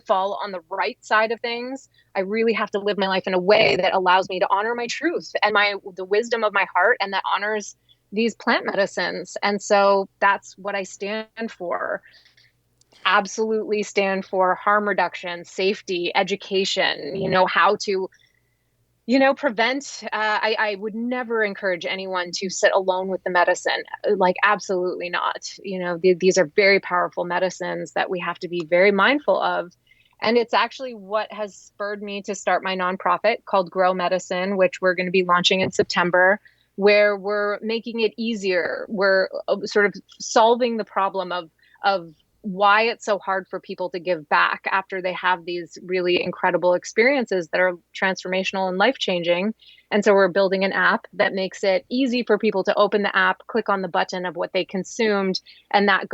fall on the right side of things. I really have to live my life in a way that allows me to honor my truth and the wisdom of my heart, and that honors these plant medicines. And so that's what I stand for. Absolutely stand for harm reduction, safety, education, how to prevent. I would never encourage anyone to sit alone with the medicine. Like, absolutely not. These are very powerful medicines that we have to be very mindful of. And it's actually what has spurred me to start my nonprofit called Grow Medicine, which we're going to be launching in September, where we're making it easier. We're sort of solving the problem of why it's so hard for people to give back after they have these really incredible experiences that are transformational and life-changing. And so we're building an app that makes it easy for people to open the app, click on the button of what they consumed, and that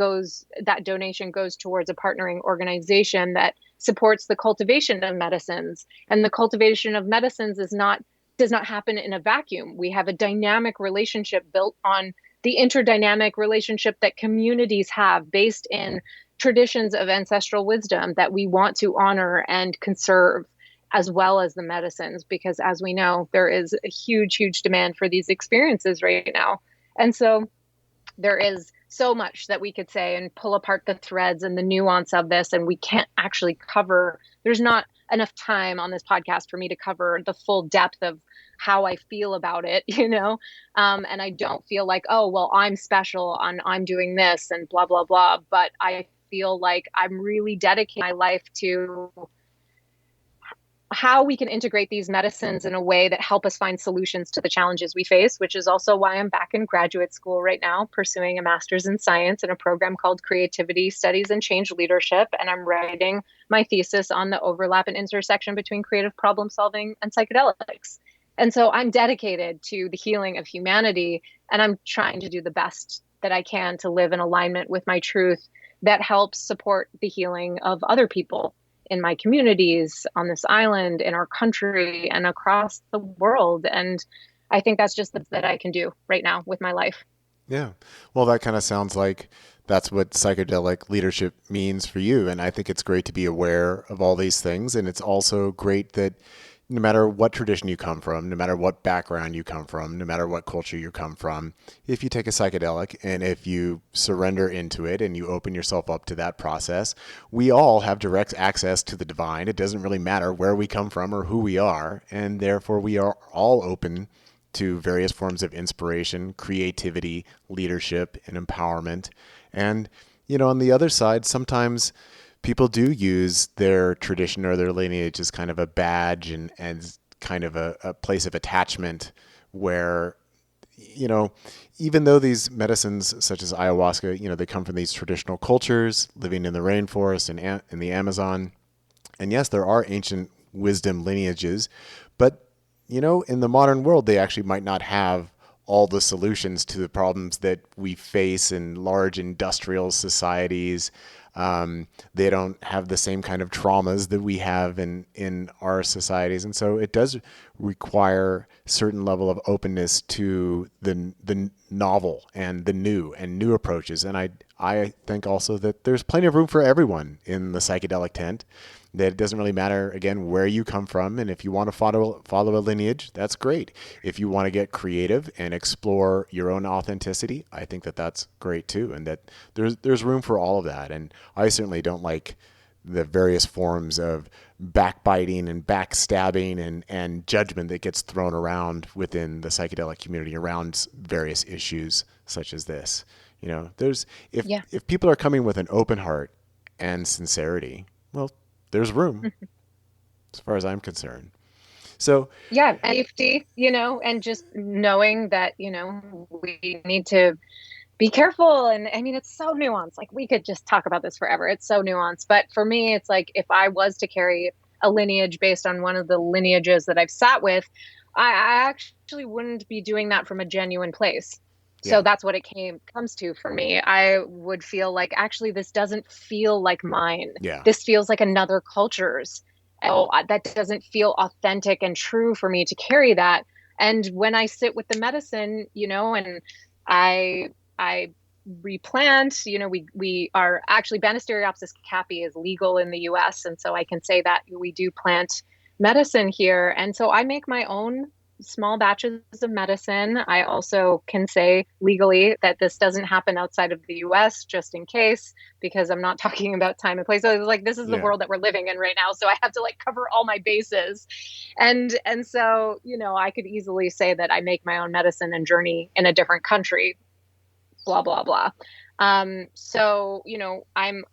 donation goes towards a partnering organization that supports the cultivation of medicines. And the cultivation of medicines does not happen in a vacuum. We have a dynamic relationship built on the interdynamic relationship that communities have based in traditions of ancestral wisdom that we want to honor and conserve, as well as the medicines, because as we know, there is a huge, huge demand for these experiences right now. And so there is so much that we could say and pull apart the threads and the nuance of this, and we can't actually cover, there's not enough time on this podcast for me to cover the full depth of how I feel about it, and I don't feel like, oh well, I'm special and I'm doing this and blah blah blah, but I feel like I'm really dedicating my life to how we can integrate these medicines in a way that help us find solutions to the challenges we face, which is also why I'm back in graduate school right now, pursuing a master's in science in a program called Creativity Studies and Change Leadership. And I'm writing my thesis on the overlap and intersection between creative problem solving and psychedelics. And so I'm dedicated to the healing of humanity, and I'm trying to do the best that I can to live in alignment with my truth that helps support the healing of other people in my communities, on this island, in our country, and across the world. And I think that's just that I can do right now with my life. Yeah. Well, that kind of sounds like that's what psychedelic leadership means for you. And I think it's great to be aware of all these things. And it's also great that no matter what tradition you come from, no matter what background you come from, no matter what culture you come from, if you take a psychedelic and if you surrender into it and you open yourself up to that process, we all have direct access to the divine. It doesn't really matter where we come from or who we are. And therefore, we are all open to various forms of inspiration, creativity, leadership, and empowerment. And, on the other side, sometimes people do use their tradition or their lineage as kind of a badge and kind of a place of attachment where, even though these medicines such as ayahuasca, they come from these traditional cultures living in the rainforest and in the Amazon. And yes, there are ancient wisdom lineages, but, in the modern world, they actually might not have all the solutions to the problems that we face in large industrial societies. They don't have the same kind of traumas that we have in our societies. And so it does require a certain level of openness to the novel and the new approaches. And I think also that there's plenty of room for everyone in the psychedelic tent, that it doesn't really matter, again, where you come from. And if you want to follow a lineage, that's great. If you want to get creative and explore your own authenticity, I think that that's great too. And that there's room for all of that. And I certainly don't like the various forms of backbiting and backstabbing and judgment that gets thrown around within the psychedelic community around various issues such as this. If people are coming with an open heart and sincerity, well, there's room as far as I'm concerned. So yeah, safety, and just knowing that, we need to be careful. And I mean, it's so nuanced. Like, we could just talk about this forever. It's so nuanced. But for me, it's like, if I was to carry a lineage based on one of the lineages that I've sat with, I actually wouldn't be doing that from a genuine place. So that's what it comes to for me. I would feel like, actually, this doesn't feel like mine. Yeah. This feels like another culture's. Oh, that doesn't feel authentic and true for me to carry that. And when I sit with the medicine, and I replant, we are actually, Banisteriopsis caapi is legal in the US. And so I can say that we do plant medicine here. And so I make my own small batches of medicine. I also can say legally that this doesn't happen outside of the US, just in case, because I'm not talking about time and place. So it's like, this is the world that we're living in right now. So I have to cover all my bases. And so, I could easily say that I make my own medicine and journey in a different country, blah, blah, blah. So, I'm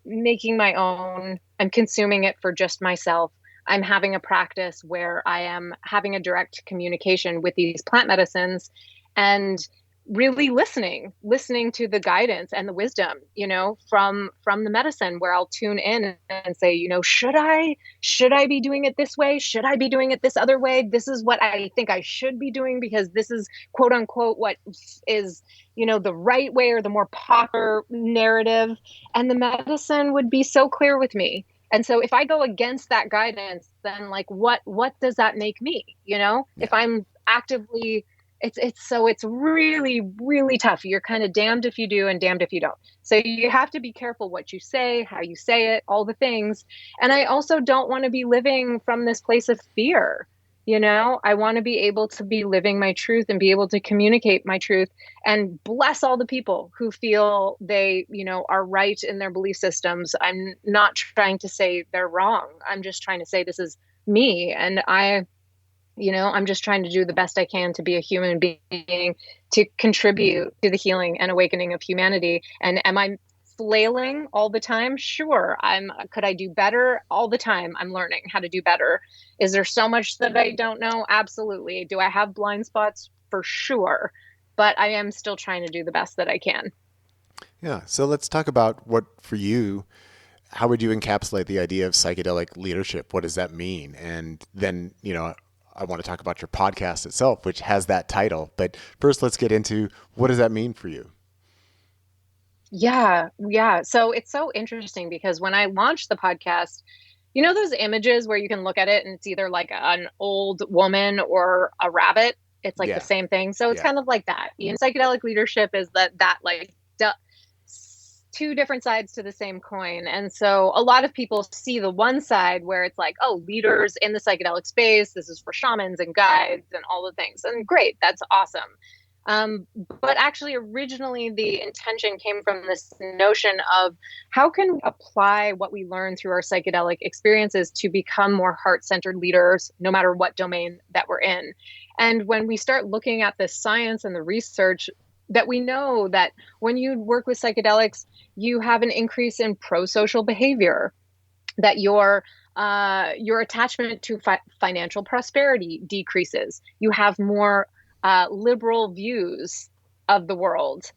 making my own, I'm consuming it for just myself. I'm having a practice where I am having a direct communication with these plant medicines and really listening to the guidance and the wisdom, from the medicine, where I'll tune in and say, should I be doing it this way? Should I be doing it this other way? This is what I think I should be doing, because this is quote unquote what is, the right way or the more popular narrative. And the medicine would be so clear with me. And so if I go against that guidance, then what does that make me? If I'm actively it's really, really tough. You're kind of damned if you do and damned if you don't. So you have to be careful what you say, how you say it, all the things. And I also don't want to be living from this place of fear. I want to be able to be living my truth and be able to communicate my truth and bless all the people who feel they, are right in their belief systems. I'm not trying to say they're wrong. I'm just trying to say this is me. And I'm just trying to do the best I can to be a human being, to contribute to the healing and awakening of humanity. And am I flailing all the time? Sure. Could I do better? All the time I'm learning how to do better. Is there so much that I don't know? Absolutely. Do I have blind spots? For sure. But I am still trying to do the best that I can. Yeah. So let's talk about what for you, how would you encapsulate the idea of psychedelic leadership? What does that mean? And then, I want to talk about your podcast itself, which has that title. But first, let's get into what does that mean for you? Yeah, yeah. So it's so interesting because when I launched the podcast, those images where you can look at it and it's either like an old woman or a rabbit. It's like the Yeah. same thing. So it's Yeah. kind of like that. Psychedelic leadership is that like two different sides to the same coin. And so a lot of people see the one side where it's like, oh, leaders in the psychedelic space. This is for shamans and guides and all the things. And great, that's awesome. But actually, originally, the intention came from this notion of how can we apply what we learn through our psychedelic experiences to become more heart-centered leaders, no matter what domain that we're in. And when we start looking at the science and the research, that we know that when you work with psychedelics, you have an increase in pro-social behavior, that your attachment to financial prosperity decreases. You have more liberal views of the world.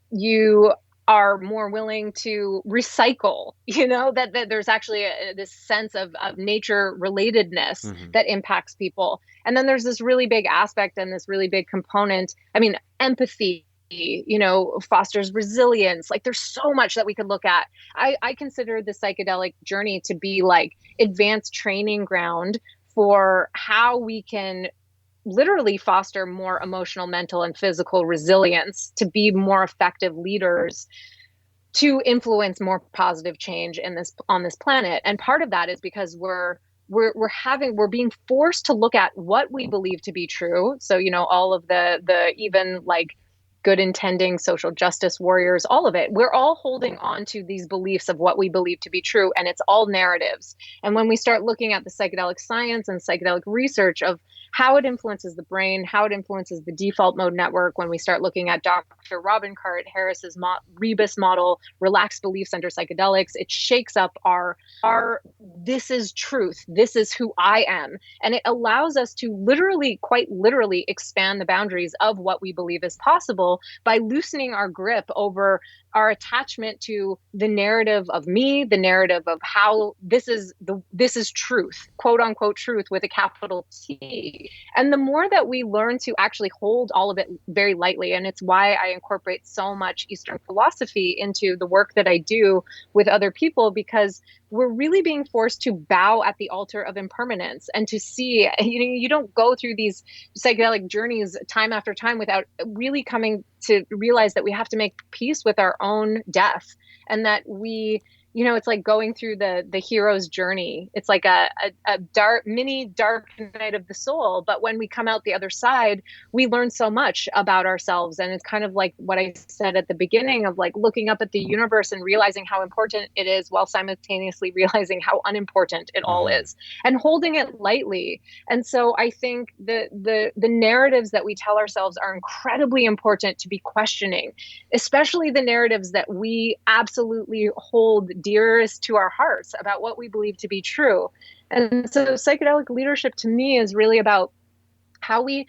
You are more willing to recycle, that there's actually this sense of nature relatedness that impacts people. And then there's this really big aspect and this really big component. I mean, empathy, fosters resilience. Like there's so much that we could look at. I consider the psychedelic journey to be like advanced training ground for how we can literally foster more emotional, mental, and physical resilience to be more effective leaders, to influence more positive change on this planet. And part of that is because we're being forced to look at what we believe to be true. So, all of the even like good intending social justice warriors, all of it, we're all holding on to these beliefs of what we believe to be true, and it's all narratives. And when we start looking at the psychedelic science and psychedelic research of how it influences the brain, how it influences the default mode network, when we start looking at Dr. Robin Carhart-Harris's Rebus model, relaxed belief center psychedelics, it shakes up our this is truth, this is who I am. And it allows us to literally, quite literally, expand the boundaries of what we believe is possible by loosening our grip over our attachment to the narrative of me, the narrative of how this is truth, quote unquote truth with a capital T. And the more that we learn to actually hold all of it very lightly, and it's why I incorporate so much Eastern philosophy into the work that I do with other people, because we're really being forced to bow at the altar of impermanence and to see, you don't go through these psychedelic journeys time after time without really coming to realize that we have to make peace with our own death, and that it's like going through the hero's journey. It's like a dark night of the soul. But when we come out the other side, we learn so much about ourselves. And it's kind of like what I said at the beginning of like looking up at the universe and realizing how important it is while simultaneously realizing how unimportant it all is, and holding it lightly. And so I think the narratives that we tell ourselves are incredibly important to be questioning, especially the narratives that we absolutely hold dearest to our hearts about what we believe to be true. And so psychedelic leadership to me is really about how it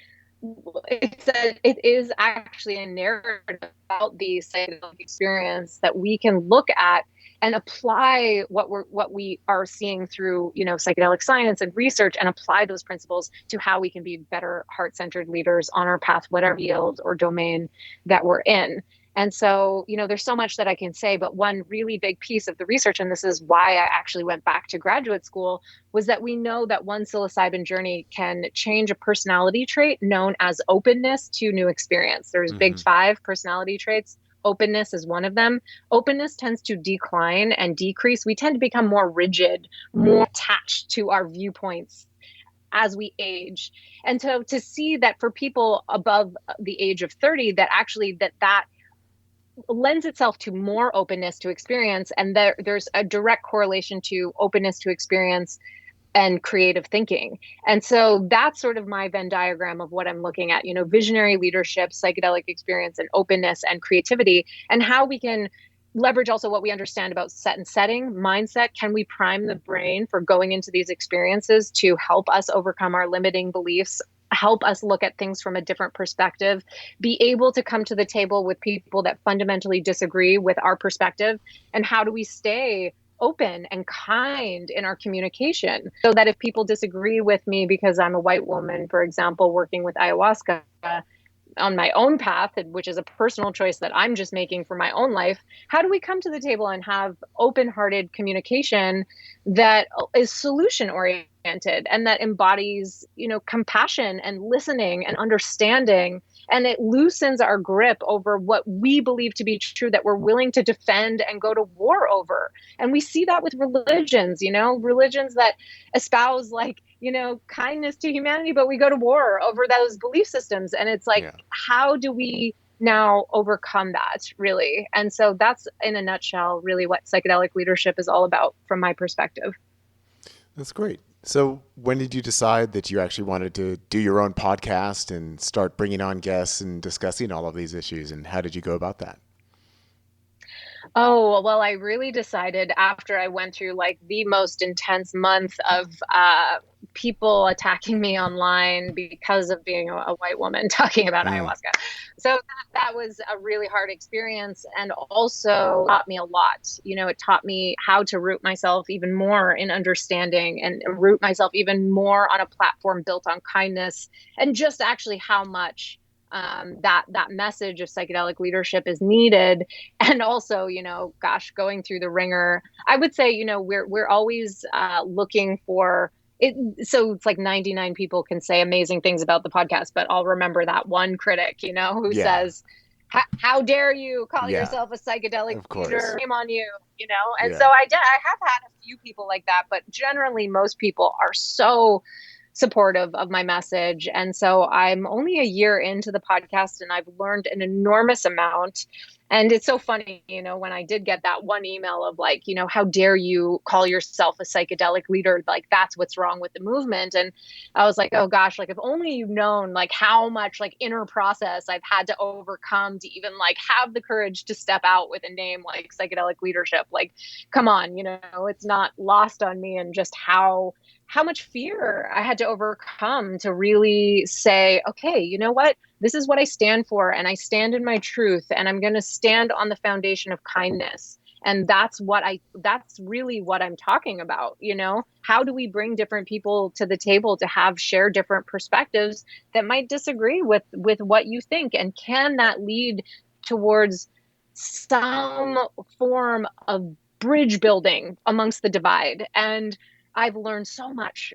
is actually a narrative about the psychedelic experience that we can look at and apply what we are seeing through, psychedelic science and research, and apply those principles to how we can be better heart-centered leaders on our path, whatever field or domain that we're in. And so, there's so much that I can say, but one really big piece of the research, and this is why I actually went back to graduate school, was that we know that one psilocybin journey can change a personality trait known as openness to new experience. There's big Hmm. 5 personality traits. Openness is one of them. Openness tends to decline and decrease. We tend to become more rigid, more attached to our viewpoints as we age. And so to see that for people above the age of 30, that actually that lends itself to more openness to experience, and there's a direct correlation to openness to experience and creative thinking. And so that's sort of my Venn diagram of what I'm looking at, visionary leadership, psychedelic experience, and openness and creativity, and how we can leverage also what we understand about set and setting, mindset. Can we prime the brain for going into these experiences to help us overcome our limiting beliefs, help us look at things from a different perspective, be able to come to the table with people that fundamentally disagree with our perspective? And how do we stay open and kind in our communication so that if people disagree with me because I'm a white woman, for example, working with ayahuasca on my own path, which is a personal choice that I'm just making for my own life, how do we come to the table and have open-hearted communication that is solution oriented and that embodies, compassion and listening and understanding, and it loosens our grip over what we believe to be true that we're willing to defend and go to war over. And we see that with religions, religions that espouse like, kindness to humanity, but we go to war over those belief systems. And it's like, Yeah, how do we now overcome that, really? And so that's, in a nutshell, really what psychedelic leadership is all about from my perspective. that's great. So, when did you decide that you actually wanted to do your own podcast and start bringing on guests and discussing all of these issues? And how did you go about that? Oh, well, I really decided after I went through like the most intense month of people attacking me online because of being a white woman talking about Mm. ayahuasca. So that was a really hard experience, and also taught me a lot. It taught me how to root myself even more in understanding, and root myself even more on a platform built on kindness, and just actually how much that message of psychedelic leadership is needed. And also, gosh, going through the ringer, I would say, we're always looking for it. So it's like 99 people can say amazing things about the podcast, but I'll remember that one critic, who Yeah, says, how dare you call yeah, yourself a psychedelic of course. leader? Shame on you, And so Yeah. I have had a few people like that, but generally most people are so supportive of my message. And so I'm only a year into the podcast and I've learned an enormous amount. And it's so funny, when I did get that one email of like, how dare you call yourself a psychedelic leader? Like, that's what's wrong with the movement. And I was like, oh gosh, like if only you've known like how much like inner process I've had to overcome to even like have the courage to step out with a name like psychedelic leadership. Like, come on, it's not lost on me, and just how much fear I had to overcome to really say, okay, you know what? This is what I stand for, and I stand in my truth, and I'm going to stand on the foundation of kindness. And that's really what I'm talking about. How do we bring different people to the table to share different perspectives that might disagree with what you think? And can that lead towards some form of bridge building amongst the divide? And I've learned so much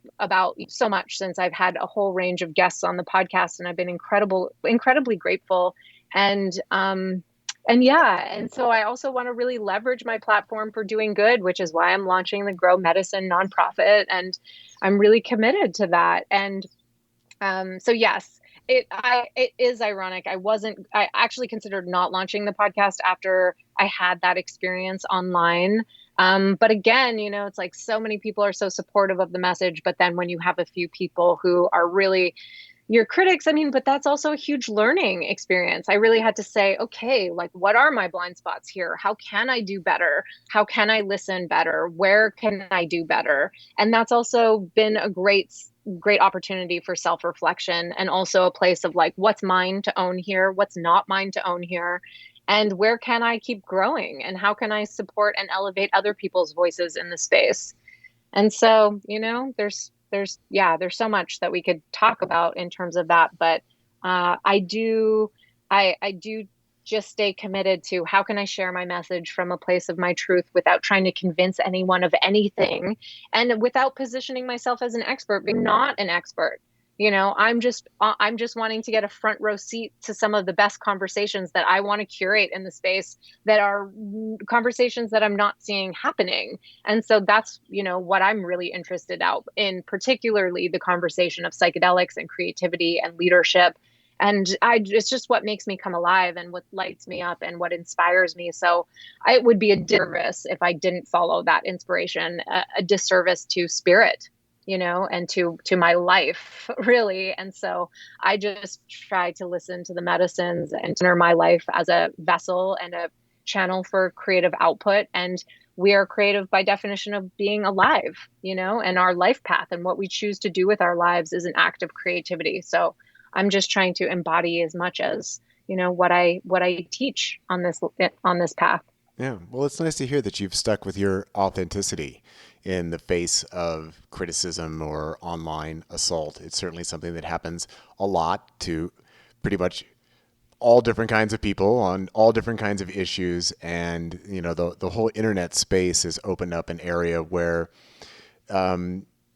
since I've had a whole range of guests on the podcast, and I've been incredibly grateful. And yeah, and so I also want to really leverage my platform for doing good, which is why I'm launching the Grow Medicine nonprofit, and I'm really committed to that. And so yes, it is ironic. I actually considered not launching the podcast after I had that experience online. But again, it's like so many people are so supportive of the message, but then when you have a few people who are really your critics, I mean, but that's also a huge learning experience. I really had to say, okay, like what are my blind spots here? How can I do better? How can I listen better? Where can I do better? And that's also been a great opportunity for self-reflection, and also a place of like, what's mine to own here? What's not mine to own here? And where can I keep growing? And how can I support and elevate other people's voices in the space? And so, there's so much that we could talk about in terms of that. But I do just stay committed to how can I share my message from a place of my truth without trying to convince anyone of anything, and without positioning myself as an expert, being not an expert. I'm just wanting to get a front row seat to some of the best conversations that I want to curate in the space, that are conversations that I'm not seeing happening. And so that's, what I'm really interested out in, particularly the conversation of psychedelics and creativity and leadership. And it's just what makes me come alive and what lights me up and what inspires me. So it would be a disservice if I didn't follow that inspiration, a disservice to spirit, and to my life, really. And so I just try to listen to the medicines and enter my life as a vessel and a channel for creative output. And we are creative by definition of being alive, and our life path and what we choose to do with our lives is an act of creativity. So I'm just trying to embody as much as, what I teach on this path. Yeah. Well, it's nice to hear that you've stuck with your authenticity in the face of criticism or online assault. It's certainly something that happens a lot to pretty much all different kinds of people on all different kinds of issues. And, the whole internet space has opened up an area where,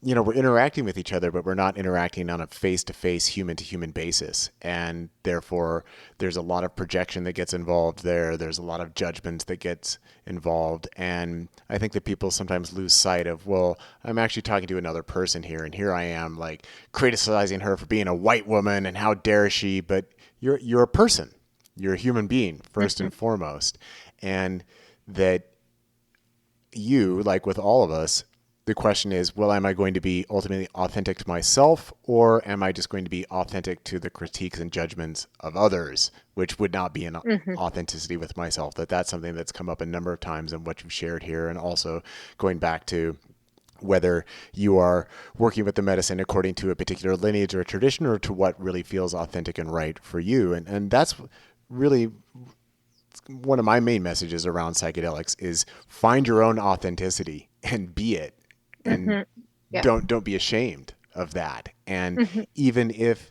we're interacting with each other, but we're not interacting on a face-to-face, human-to-human basis. And therefore, there's a lot of projection that gets involved there. There's a lot of judgment that gets involved. And I think that people sometimes lose sight of, well, I'm actually talking to another person here. And here I am, like, criticizing her for being a white woman and how dare she. But you're a person. You're a human being, first and foremost. And that you, like with all of us, the question is, well, am I going to be ultimately authentic to myself, or am I just going to be authentic to the critiques and judgments of others, which would not be an authenticity with myself? That's something that's come up a number of times in what you've shared here. And also going back to whether you are working with the medicine according to a particular lineage or a tradition, or to what really feels authentic and right for you. And that's really one of my main messages around psychedelics is find your own authenticity and be it. And Yeah. don't be ashamed of that. And even if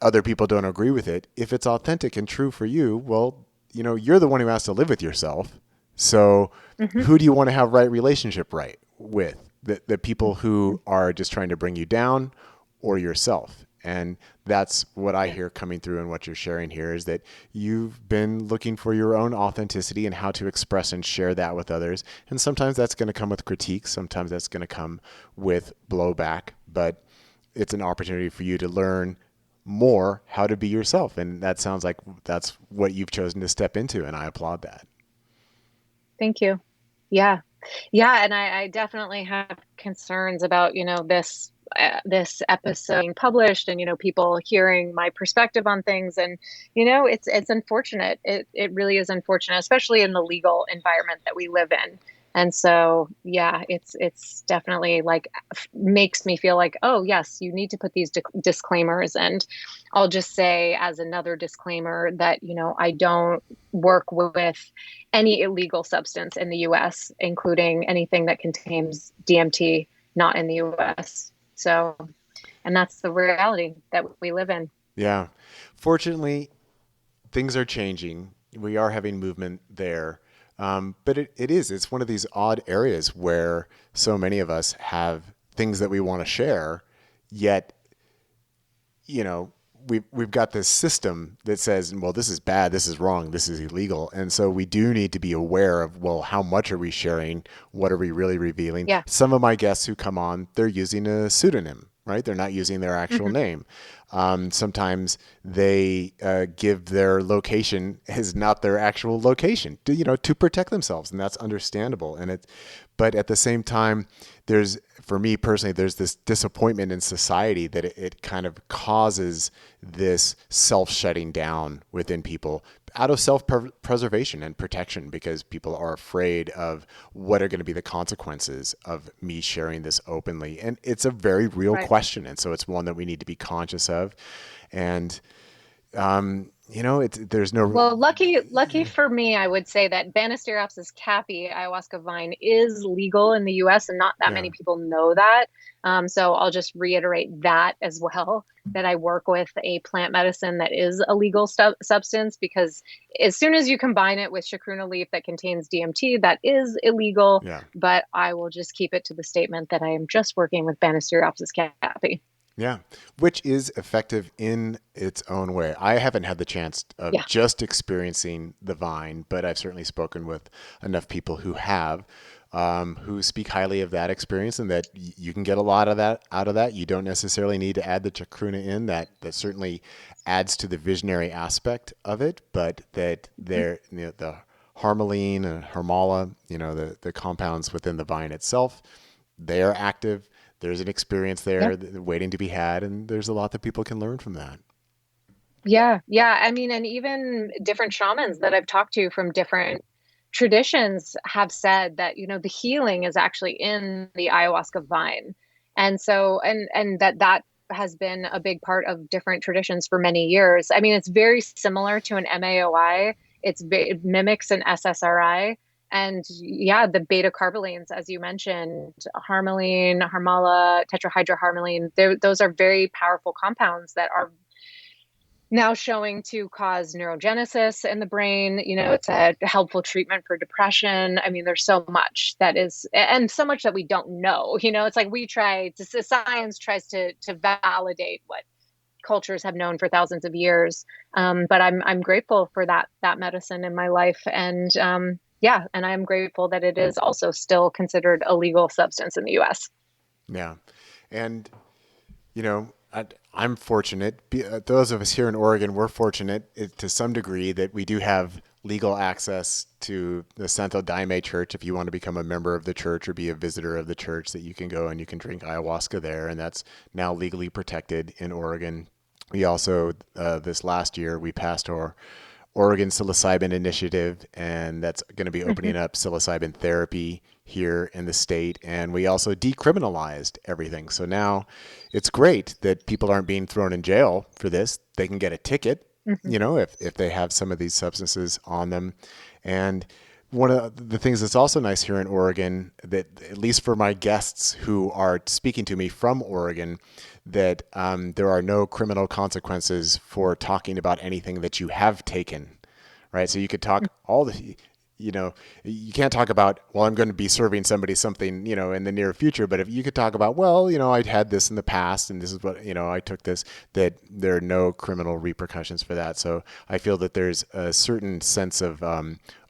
other people don't agree with it, if it's authentic and true for you, well, you're the one who has to live with yourself. So who do you want to have right relationship right with? The people who are just trying to bring you down, or yourself? And that's what I hear coming through in what you're sharing here, is that you've been looking for your own authenticity and how to express and share that with others. And sometimes that's going to come with critique. Sometimes that's going to come with blowback, but it's an opportunity for you to learn more how to be yourself. And that sounds like that's what you've chosen to step into. And I applaud that. Thank you. Yeah. Yeah. And I definitely have concerns about, this episode being published and, people hearing my perspective on things. And, it's unfortunate. It really is unfortunate, especially in the legal environment that we live in. And so, yeah, it's definitely like makes me feel like, oh, yes, you need to put these disclaimers. And I'll just say as another disclaimer that, I don't work with any illegal substance in the US, including anything that contains DMT, not in the US. So, and that's the reality that we live in. Yeah. Fortunately, things are changing. We are having movement there. But it's one of these odd areas where so many of us have things that we want to share, yet, we've got this system that says, well, this is bad, this is wrong, this is illegal. And so we do need to be aware of, well, how much are we sharing? What are we really revealing? Yeah. Some of my guests who come on, they're using a pseudonym, right? They're not using their actual name. Sometimes they give their location as not their actual location, to protect themselves, and that's understandable. But at the same time, for me personally, there's this disappointment in society that it kind of causes this self-shutting down within people out of self-preservation and protection, because people are afraid of what are going to be the consequences of me sharing this openly. And it's a very real question. And so it's one that we need to be conscious of. And there's no, Well, lucky for me, I would say that Banisteriopsis caapi ayahuasca vine is legal in the US, and not that yeah, many people know that. So I'll just reiterate that as well, that I work with a plant medicine that is a legal substance, because as soon as you combine it with chacruna leaf that contains DMT, that is illegal. yeah. But I will just keep it to the statement that I am just working with Banisteriopsis caapi. Yeah, which is effective in its own way. I haven't had the chance of Yeah. just experiencing the vine, but I've certainly spoken with enough people who have, who speak highly of that experience, and that you can get a lot of that out of that. You don't necessarily need to add the chacruna in. That certainly adds to the visionary aspect of it, but that the harmaline and harmala, the compounds within the vine itself, they are active. There's an experience Yeah. there waiting to be had, and there's a lot that people can learn from that. Yeah, yeah. I mean, and even different shamans that I've talked to from different traditions have said that, the healing is actually in the ayahuasca vine. And so, and that has been a big part of different traditions for many years. I mean, it's very similar to an MAOI. It mimics an SSRI. And yeah, the beta carbolines, as you mentioned, harmaline, harmala, tetrahydroharmaline, those are very powerful compounds that are now showing to cause neurogenesis in the brain. It's a helpful treatment for depression. I mean, there's so much that is, and so much that we don't know. It's like science tries to validate what cultures have known for thousands of years. But I'm grateful for that medicine in my life, and yeah, and I'm grateful that it is also still considered a legal substance in the U.S. Yeah, and I'm fortunate. Those of us here in Oregon, we're fortunate to some degree that we do have legal access to the Santo Daime Church. If you want to become a member of the church or be a visitor of the church, that you can go and you can drink ayahuasca there, and that's now legally protected in Oregon. We also, this last year, we passed our Oregon Psilocybin Initiative, and that's going to be Hmm. opening up psilocybin therapy here in the state. And we also decriminalized everything. So now it's great that people aren't being thrown in jail for this. They can get a ticket, Hmm. if they have some of these substances on them. And one of the things that's also nice here in Oregon, that at least for my guests who are speaking to me from Oregon, that there are no criminal consequences for talking about anything that you have taken, right? So you could talk all the, you can't talk about, well, I'm going to be serving somebody something, in the near future. But if you could talk about, well, I'd had this in the past and this is what, I took this, that there are no criminal repercussions for that. So I feel that there's a certain sense of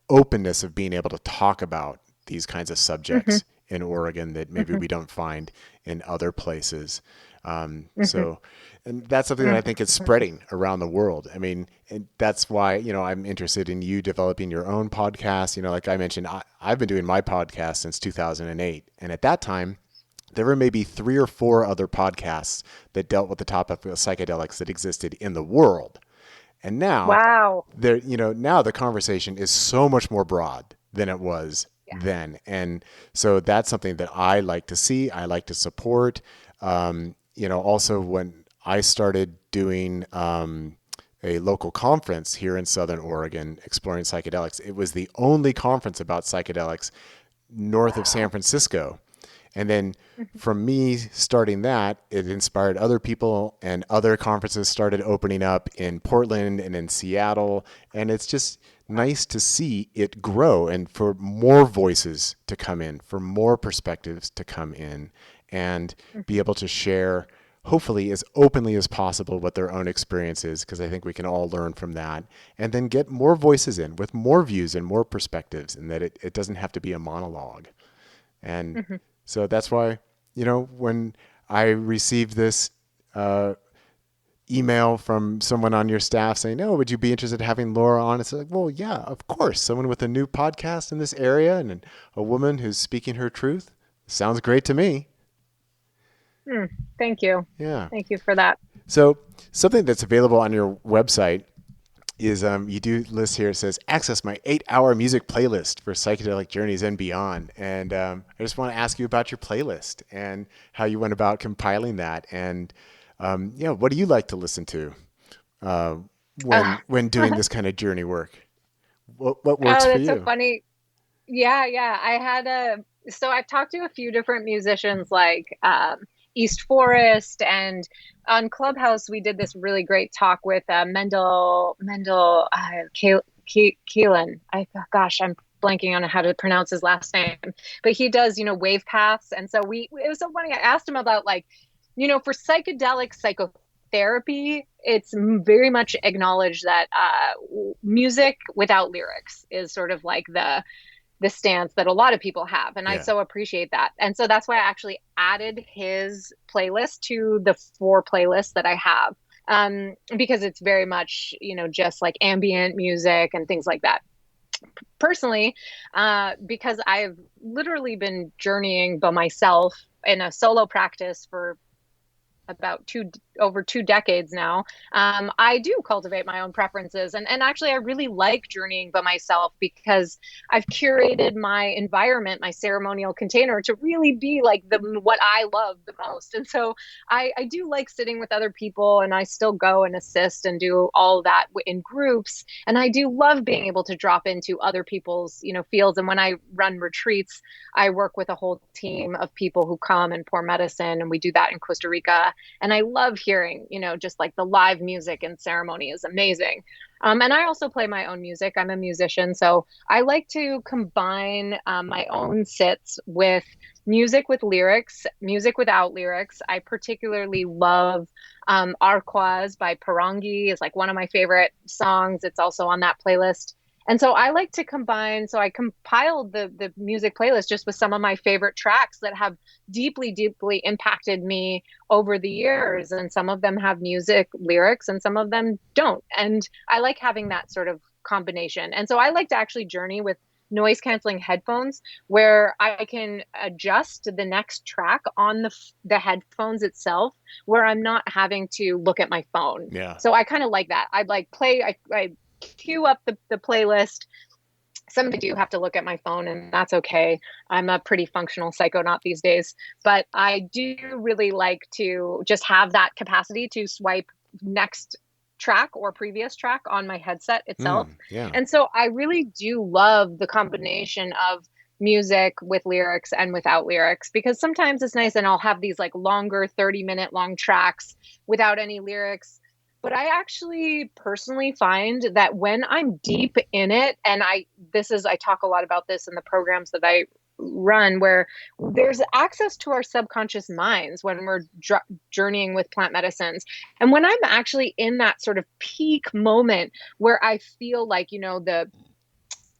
openness of being able to talk about these kinds of Hmm. subjects in Oregon that maybe Hmm. we don't find in other places. Hmm. So, and that's something that I think is spreading around the world. I mean, and that's why, I'm interested in you developing your own podcast. Like I mentioned, I've been doing my podcast since 2008. And at that time, there were maybe 3 or 4 other podcasts that dealt with the topic of psychedelics that existed in the world. And now Wow. now the conversation is so much more broad than it was Yeah. then. And so that's something that I like to see. I like to support. Also when I started doing a local conference here in Southern Oregon, exploring psychedelics, it was the only conference about psychedelics north of San Wow. Francisco. And then from me starting that, it inspired other people, and other conferences started opening up in Portland and in Seattle. And it's just nice to see it grow and for more voices to come in, for more perspectives to come in, and be Mhm. able to share, hopefully, as openly as possible what their own experience is, because I think we can all learn from that. And then get more voices in with more views and more perspectives, and that it doesn't have to be a monologue. And Mhm. so that's why, when I received this uh, email from someone on your staff saying, "Oh, would you be interested in having Laura on?" It's like, well, yeah, of course. Someone with a new podcast in this area and a woman who's speaking her truth sounds great to me. Mm, thank you. Yeah. Thank you for that. So something that's available on your website is you do list here. It says access my 8-hour music playlist for psychedelic journeys and beyond. And I just want to ask you about your playlist and how you went about compiling that. And what do you like to listen to? Uh, when doing this kind of journey work? What works oh, for that's so you? funny. Yeah, yeah. So I've talked to a few different musicians like East Forest, and on Clubhouse we did this really great talk with Keelan. Gosh, I'm blanking on how to pronounce his last name, but he does, wave paths. And so it was so funny. I asked him about like, for psychedelic psychotherapy, it's very much acknowledged that music without lyrics is sort of like the stance that a lot of people have. And I Yeah. so appreciate that. And so that's why I actually added his playlist to the 4 playlists that I have. Because it's very much, just like ambient music and things like that. Personally, because I've literally been journeying by myself in a solo practice for about over 2 decades now. I do cultivate my own preferences, and actually I really like journeying by myself because I've curated my environment, my ceremonial container, to really be like the what I love the most. And so I do like sitting with other people, and I still go and assist and do all that in groups. And I do love being able to drop into other people's fields. And when I run retreats, I work with a whole team of people who come and pour medicine, and we do that in Costa Rica. And I love hearing, just like the live music and ceremony is amazing. And I also play my own music. I'm a musician. So I like to combine my own sits with music with lyrics, music without lyrics. I particularly love Arquaz by Parangi is like one of my favorite songs. It's also on that playlist. And so I like to combine, so I compiled the music playlist just with some of my favorite tracks that have deeply, deeply impacted me over the years. And some of them have music lyrics and some of them don't. And I like having that sort of combination. And so I like to actually journey with noise canceling headphones where I can adjust the next track on the headphones itself, where I'm not having to look at my phone. Yeah. So I kind of like that. I'd like I queue up the playlist. Some of I do have to look at my phone, and that's okay. I'm a pretty functional psychonaut these days, but I do really like to just have that capacity to swipe next track or previous track on my headset itself. Yeah. And so I really do love the combination of music with lyrics and without lyrics, because sometimes it's nice and I'll have these like longer 30-minute long tracks without any lyrics. But I actually personally find that when I'm deep in it, and I talk a lot about this in the programs that I run, where there's access to our subconscious minds when we're journeying with plant medicines. And when I'm actually in that sort of peak moment where I feel like,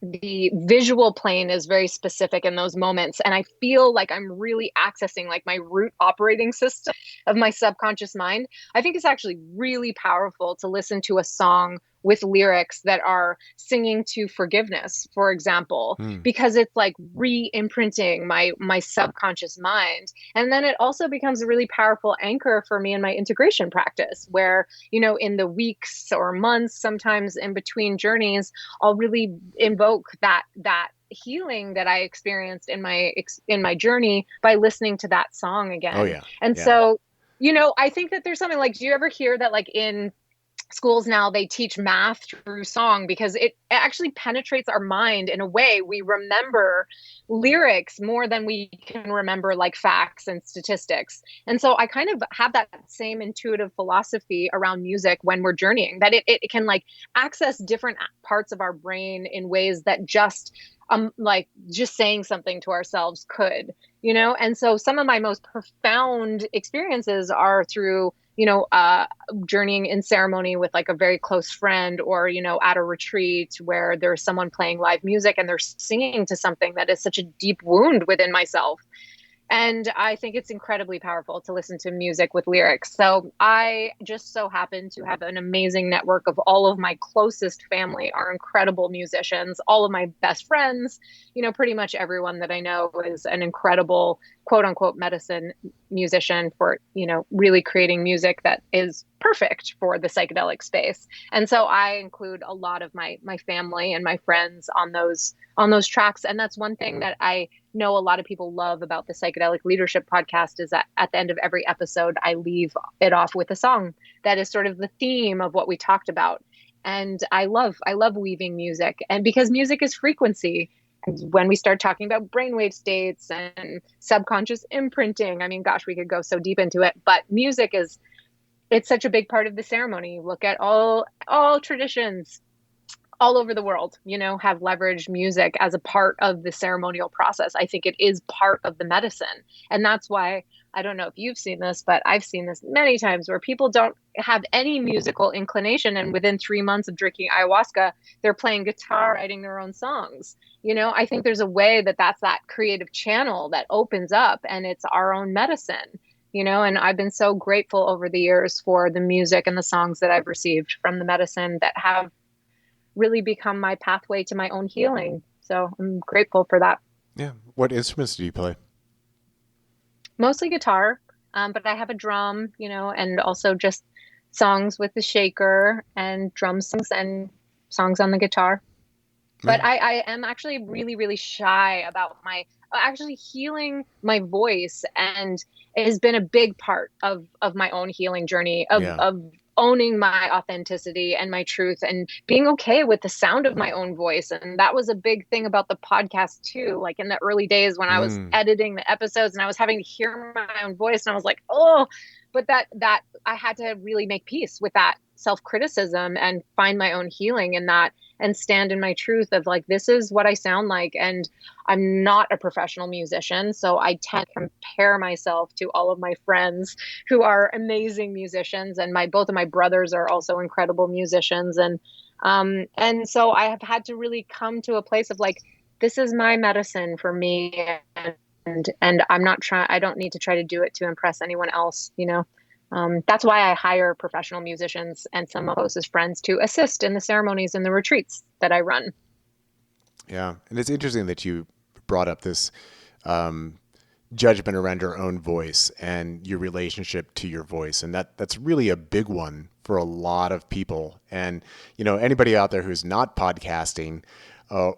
the visual plane is very specific in those moments, and I feel like I'm really accessing like my root operating system of my subconscious mind. I think it's actually really powerful to listen to a song with lyrics that are singing to forgiveness, for example, because it's like re-imprinting my subconscious mind. And then it also becomes a really powerful anchor for me in my integration practice, where, in the weeks or months, sometimes in between journeys, I'll really invoke that healing that I experienced in my journey by listening to that song again. Oh yeah. And Yeah. so, I think that there's something like, do you ever hear that like in schools now they teach math through song, because it actually penetrates our mind in a way we remember lyrics more than we can remember like facts and statistics. And so I kind of have that same intuitive philosophy around music when we're journeying, that it can like access different parts of our brain in ways that just like just saying something to ourselves could. And so some of my most profound experiences are through journeying in ceremony with like a very close friend, or at a retreat where there's someone playing live music and they're singing to something that is such a deep wound within myself. And I think it's incredibly powerful to listen to music with lyrics. So I just so happen to have an amazing network of all of my closest family are incredible musicians. All of my best friends, pretty much everyone that I know is an incredible quote unquote medicine musician for, really creating music that is perfect for the psychedelic space. And so I include a lot of my family and my friends on those tracks. And that's one thing that I know a lot of people love about the Psychedelic Leadership podcast, is that at the end of every episode, I leave it off with a song that is sort of the theme of what we talked about. And I love weaving music, and because music is frequency. And when we start talking about brainwave states and subconscious imprinting, I mean, gosh, we could go so deep into it, but music is, it's such a big part of the ceremony. Look at all traditions all over the world, have leveraged music as a part of the ceremonial process. I think it is part of the medicine. And that's why, I don't know if you've seen this, but I've seen this many times where people don't have any musical inclination. And within 3 months of drinking ayahuasca, they're playing guitar, writing their own songs. I think there's a way that that's that creative channel that opens up, and it's our own medicine. And I've been so grateful over the years for the music and the songs that I've received from the medicine that have really become my pathway to my own healing. So I'm grateful for that. Yeah. What instruments do you play? Mostly guitar, but I have a drum, and also just songs with the shaker and drum songs and songs on the guitar. Yeah. But I am actually really, really shy about my actually healing my voice. And it has been a big part of my own healing journey Yeah. of owning my authenticity and my truth and being okay with the sound of my own voice. And that was a big thing about the podcast too. Like in the early days when I was editing the episodes and I was having to hear my own voice, and I was like, oh, but that I had to really make peace with that self-criticism and find my own healing in that, and stand in my truth of like, this is what I sound like. And I'm not a professional musician, so I tend to compare myself to all of my friends who are amazing musicians, and both of my brothers are also incredible musicians. And so I have had to really come to a place of like, this is my medicine for me, and I don't need to try to do it to impress anyone else. That's why I hire professional musicians and some of those as friends to assist in the ceremonies and the retreats that I run. Yeah. And it's interesting that you brought up this judgment around your own voice and your relationship to your voice. And that's really a big one for a lot of people. And, anybody out there who's not podcasting,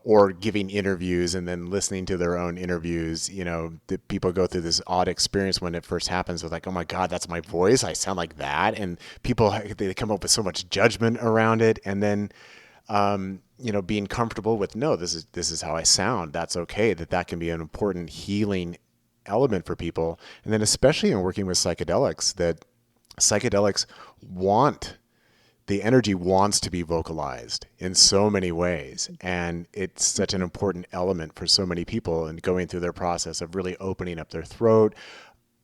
or giving interviews and then listening to their own interviews, that people go through this odd experience when it first happens. They're like, oh my God, that's my voice. I sound like that. And people, they come up with so much judgment around it. And then, being comfortable with, no, this is how I sound. That's okay. That can be an important healing element for people. And then especially in working with psychedelics, that psychedelics the energy wants to be vocalized in so many ways. And it's such an important element for so many people in going through their process of really opening up their throat,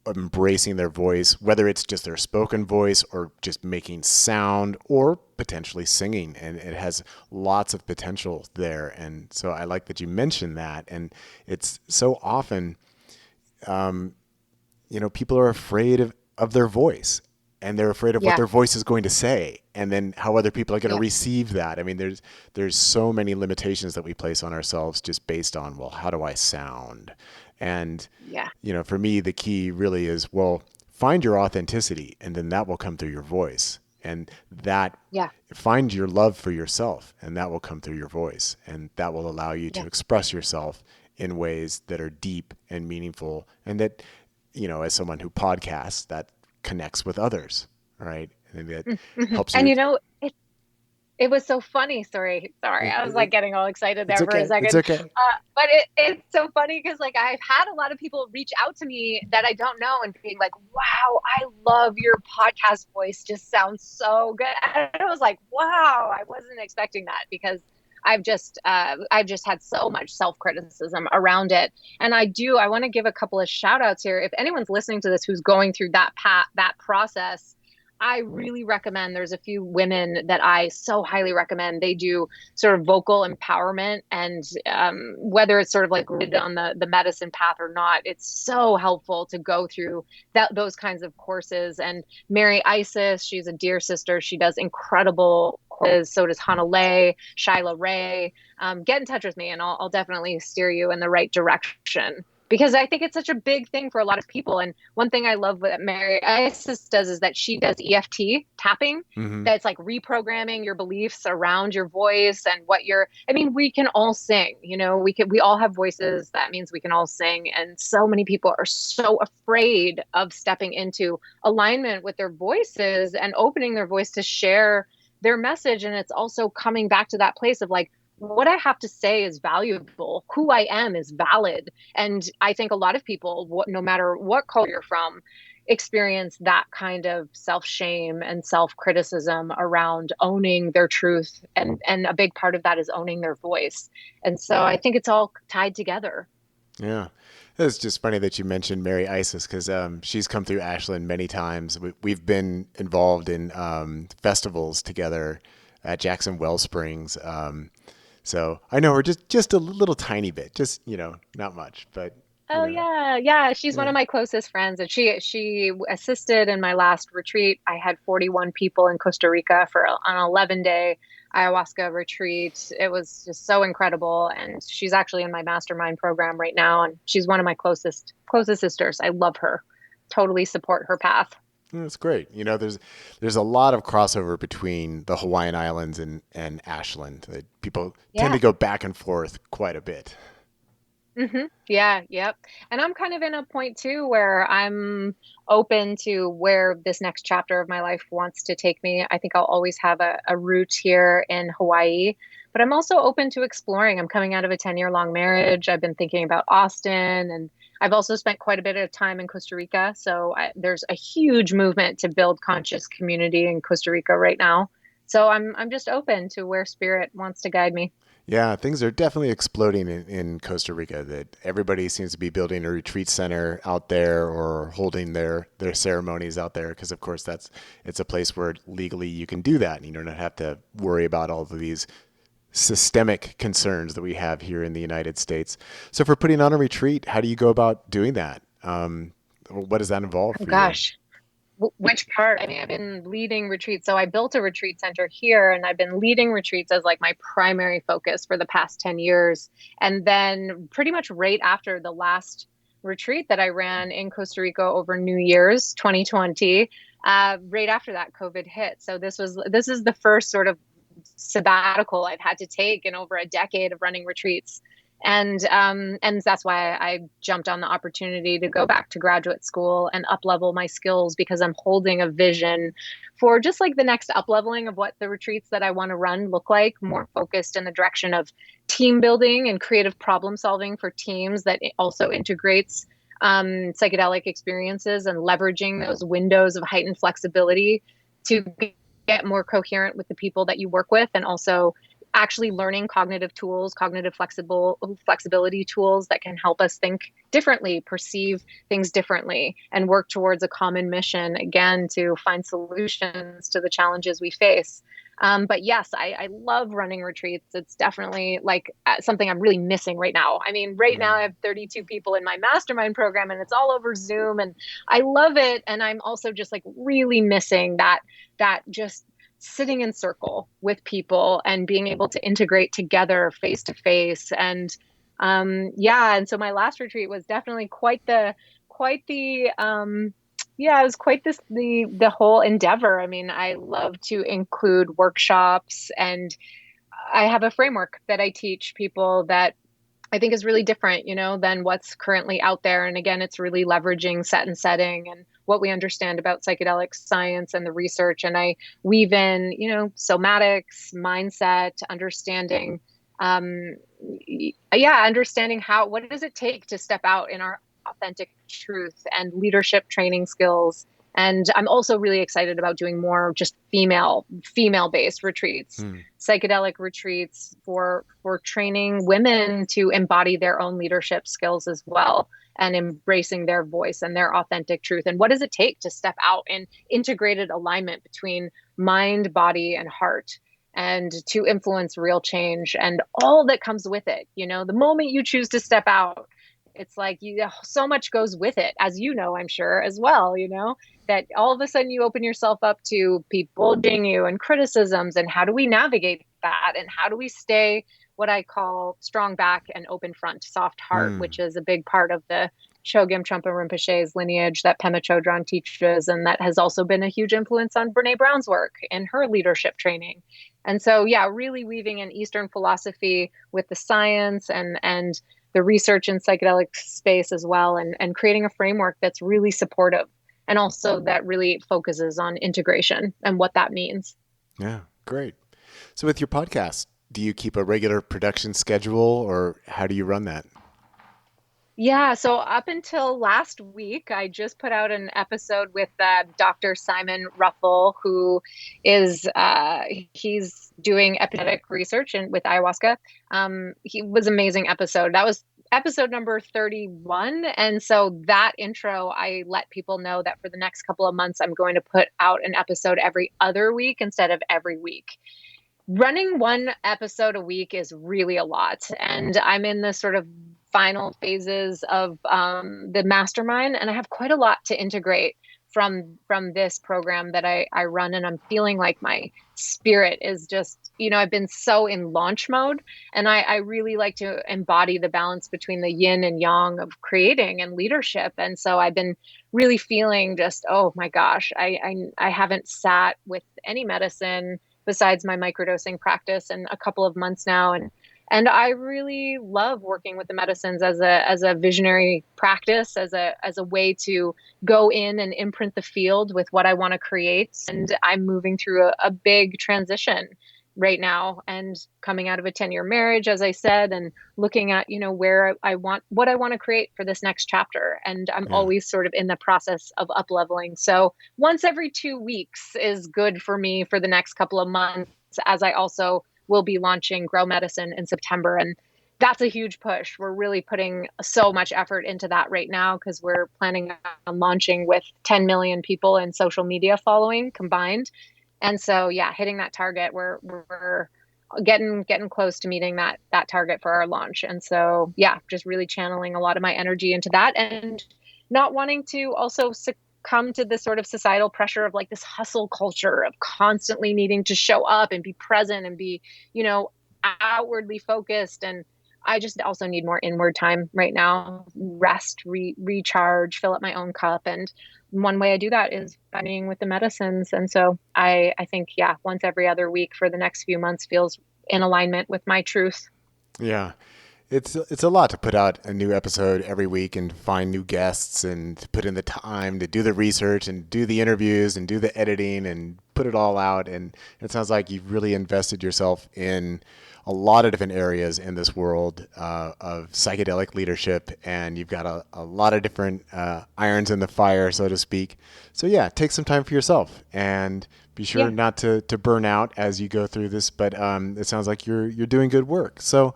embracing their voice, whether it's just their spoken voice or just making sound or potentially singing. And it has lots of potential there. And so I like that you mentioned that. And it's so often, people are afraid of their voice. And they're afraid of what their voice is going to say, and then how other people are going to receive that. I mean, there's so many limitations that we place on ourselves just based on, well, how do I sound? And, for me, the key really is, well, find your authenticity, and then that will come through your voice. And find your love for yourself, and that will come through your voice. And that will allow you to express yourself in ways that are deep and meaningful. And that, as someone who podcasts, that connects with others, right? And that helps you. And it was so funny. Sorry, I was like getting all excited there for a second. It's okay. But it's so funny because like I've had a lot of people reach out to me that I don't know and being like, "Wow, I love your podcast voice. Just sounds so good." And I was like, "Wow, I wasn't expecting that," because I've just had so much self-criticism around it. And I want to give a couple of shout outs here. If anyone's listening to this who's going through that process, I really recommend, there's a few women that I so highly recommend. They do sort of vocal empowerment, and whether it's sort of like on the medicine path or not, it's so helpful to go through those kinds of courses. And Mary Isis, she's a dear sister. She does incredible courses. So does Hannah Lay, Shyla Ray. Get in touch with me and I'll definitely steer you in the right direction, because I think it's such a big thing for a lot of people. And one thing I love that Mary Isis does is that she does EFT tapping. That's like reprogramming your beliefs around your voice and we can all sing, we all have voices. That means we can all sing. And so many people are so afraid of stepping into alignment with their voices and opening their voice to share their message. And it's also coming back to that place of like, what I have to say is valuable. Who I am is valid. And I think a lot of people, no matter what culture you're from, experience that kind of self-shame and self-criticism around owning their truth. And a big part of that is owning their voice. And so I think it's all tied together. Yeah. It's just funny that you mentioned Mary Isis because she's come through Ashland many times. We've been involved in festivals together at Jackson Wellsprings. So I know her just a little tiny bit, just, not much, but, Oh yeah, yeah. She's one yeah. of my closest friends, and she assisted in my last retreat. I had 41 people in Costa Rica for an 11-day ayahuasca retreat. It was just so incredible, and she's actually in my mastermind program right now, and she's one of my closest sisters. I love her. Totally support her path. That's great. There's a lot of crossover between the Hawaiian Islands and Ashland. People tend Yeah. to go back and forth quite a bit. Yeah, yep. And I'm kind of in a point too where I'm open to where this next chapter of my life wants to take me. I think I'll always have a root here in Hawaii, but I'm also open to exploring. I'm coming out of a 10-year-long marriage. I've been thinking about Austin, and I've also spent quite a bit of time in Costa Rica. So there's a huge movement to build conscious community in Costa Rica right now. So I'm just open to where spirit wants to guide me. Yeah, things are definitely exploding in Costa Rica. That everybody seems to be building a retreat center out there or holding their ceremonies out there because, of course, it's a place where legally you can do that, and you don't have to worry about all of these systemic concerns that we have here in the United States. So, for putting on a retreat, how do you go about doing that? What does that involve Oh for you? gosh. Which part? I mean, I've been leading retreats. So I built a retreat center here and I've been leading retreats as like my primary focus for the past 10 years. And then pretty much right after the last retreat that I ran in Costa Rica over New Year's 2020, right after that COVID hit. So this is the first sort of sabbatical I've had to take in over a decade of running retreats. And that's why I jumped on the opportunity to go back to graduate school and up level my skills because I'm holding a vision for just like the next up leveling of what the retreats that I want to run look like, more focused in the direction of team building and creative problem solving for teams that also integrates psychedelic experiences and leveraging those windows of heightened flexibility to get more coherent with the people that you work with, and also actually learning cognitive tools, cognitive flexibility tools that can help us think differently, perceive things differently, and work towards a common mission, again, to find solutions to the challenges we face. But yes, I love running retreats. It's definitely like something I'm really missing right now. I mean, right now I have 32 people in my mastermind program and it's all over Zoom and I love it. And I'm also just like really missing that just sitting in circle with people and being able to integrate together face to face. And yeah, and so my last retreat was definitely quite the yeah, it was quite the whole endeavor. I mean, I love to include workshops, and I have a framework that I teach people that I think is really different, than what's currently out there. And again, it's really leveraging set and setting and what we understand about psychedelic science and the research. And I weave in, somatics, mindset, understanding, understanding what does it take to step out in our authentic truth, and leadership training skills. And I'm also really excited about doing more just female based retreats, Hmm. psychedelic retreats for training women to embody their own leadership skills as well, and embracing their voice and their authentic truth. And what does it take to step out in integrated alignment between mind, body, and heart, and to influence real change and all that comes with it. The moment you choose to step out, it's like so much goes with it, as I'm sure as well, that all of a sudden you open yourself up to people judging you and criticisms. And how do we navigate that? And how do we stay what I call strong back and open front, soft heart, Hmm. which is a big part of the Chogyam Trungpa Rinpoche's lineage that Pema Chodron teaches, and that has also been a huge influence on Brene Brown's work and her leadership training. And so, yeah, really weaving in Eastern philosophy with the science and the research in psychedelic space as well, and creating a framework that's really supportive and also that really focuses on integration and what that means. Yeah. Great. So with your podcast, do you keep a regular production schedule or how do you run that? Yeah, so up until last week, I just put out an episode with Dr. Simon Ruffle, who is he's doing epigenetic research and with ayahuasca. He was amazing episode. That was episode number 31. And so that intro, I let people know that for the next couple of months, I'm going to put out an episode every other week instead of every week. Running one episode a week is really a lot. And I'm in the sort of final phases of the mastermind, and I have quite a lot to integrate from this program that I run. And I'm feeling like my spirit is just, I've been so in launch mode, and I really like to embody the balance between the yin and yang of creating and leadership. And so I've been really feeling just, oh my gosh, I haven't sat with any medicine besides my microdosing practice in a couple of months now. And I really love working with the medicines as a visionary practice, as a way to go in and imprint the field with what I want to create. And I'm moving through a big transition right now, and coming out of a 10-year marriage, as I said, and looking at, where I want, what I want to create for this next chapter. And I'm Yeah. always sort of in the process of up leveling. So once every 2 weeks is good for me for the next couple of months, as I also will be launching Grow Medicine in September. And that's a huge push. We're really putting so much effort into that right now because we're planning on launching with 10 million people in social media following combined. And so, yeah, hitting that target, we're getting close to meeting that target for our launch. And so, yeah, just really channeling a lot of my energy into that, and not wanting to also succumb to this sort of societal pressure of like this hustle culture of constantly needing to show up and be present and be, you know, outwardly focused. And I just also need more inward time right now, rest, recharge, fill up my own cup. And one way I do that is by being with the medicines. And so I think, yeah, once every other week for the next few months feels in alignment with my truth. Yeah. It's a lot to put out a new episode every week and find new guests and to put in the time to do the research and do the interviews and do the editing and put it all out. And it sounds like you've really invested yourself in a lot of different areas in this world of psychedelic leadership, and you've got a lot of different irons in the fire, so to speak. So yeah, take some time for yourself and be sure Yeah. not to burn out as you go through this. But it sounds like you're doing good work. So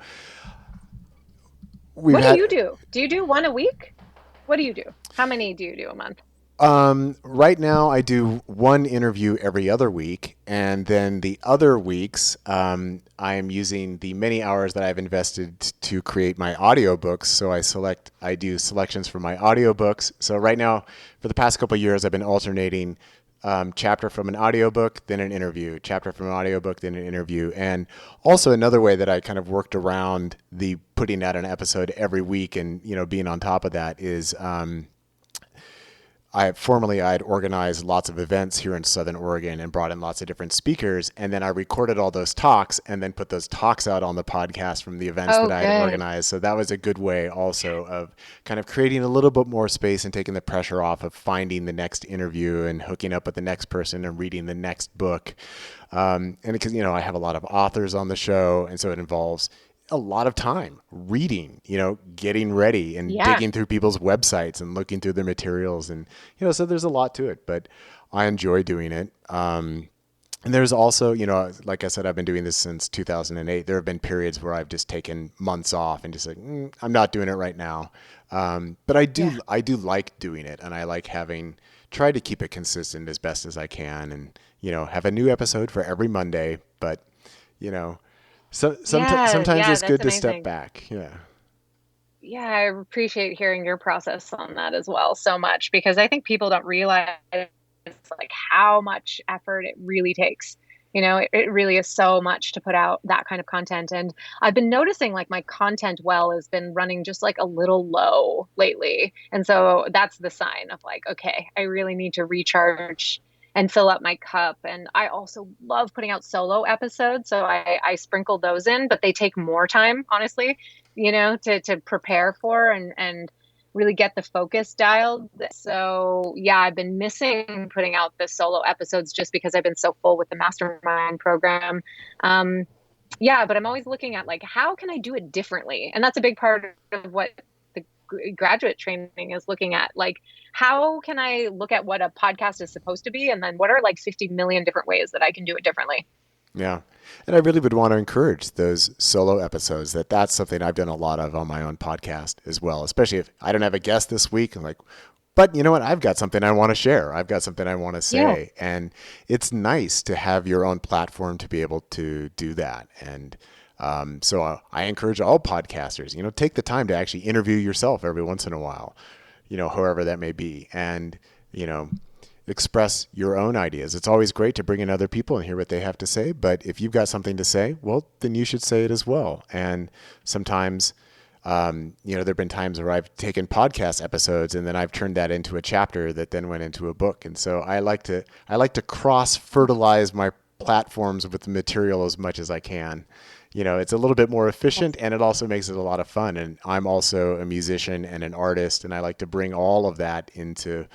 we've What do had you do? Do you do one a week? What do you do? How many do you do a month? right now I do one interview every other week, and then the other weeks I am using the many hours that I've invested to create my audiobooks. So I do selections for my audiobooks. So right now, for the past couple of years, I've been alternating chapter from an audiobook, then an interview, chapter from an audiobook, then an interview. And also another way that I kind of worked around the putting out an episode every week and, being on top of that is I had organized lots of events here in Southern Oregon and brought in lots of different speakers. And then I recorded all those talks and then put those talks out on the podcast from the events Oh, that I had good. organized. So that was a good way also of kind of creating a little bit more space and taking the pressure off of finding the next interview and hooking up with the next person and reading the next book. And because, I have a lot of authors on the show. And so it involves a lot of time reading, getting ready and Yeah. digging through people's websites and looking through their materials. And, so there's a lot to it, but I enjoy doing it. And there's also, like I said, I've been doing this since 2008. There have been periods where I've just taken months off and just like, I'm not doing it right now. But Yeah. I do like doing it, and I like try to keep it consistent as best as I can, and have a new episode for every Monday. But you know, Yeah. sometimes Yeah. it's That's good to step amazing. back. Yeah. Yeah. I appreciate hearing your process on that as well so much, because I think people don't realize like how much effort it really takes. It really is so much to put out that kind of content. And I've been noticing like my content well has been running just like a little low lately. And so that's the sign of like, okay, I really need to recharge and fill up my cup. And I also love putting out solo episodes. So I sprinkle those in, but they take more time, honestly, to prepare for. And really get the focus dialed. So yeah, I've been missing putting out the solo episodes just because I've been so full with the mastermind program. Yeah, but I'm always looking at like, how can I do it differently? And that's a big part of what the graduate training is looking at. Like, how can I look at what a podcast is supposed to be? And then what are like 50 million different ways that I can do it differently? Yeah. And I really would want to encourage those solo episodes. That's something I've done a lot of on my own podcast as well, especially if I don't have a guest this week. I'm like, but you know what? I've got something I want to share. I've got something I want to say. Yeah. And it's nice to have your own platform to be able to do that. And so I encourage all podcasters, take the time to actually interview yourself every once in a while, however that may be. And, express your own ideas. It's always great to bring in other people and hear what they have to say. But if you've got something to say, well, then you should say it as well. And sometimes, there have been times where I've taken podcast episodes and then I've turned that into a chapter that then went into a book. And so I like to cross fertilize my platforms with the material as much as I can. It's a little bit more efficient and it also makes it a lot of fun. And I'm also a musician and an artist, and I like to bring all of that into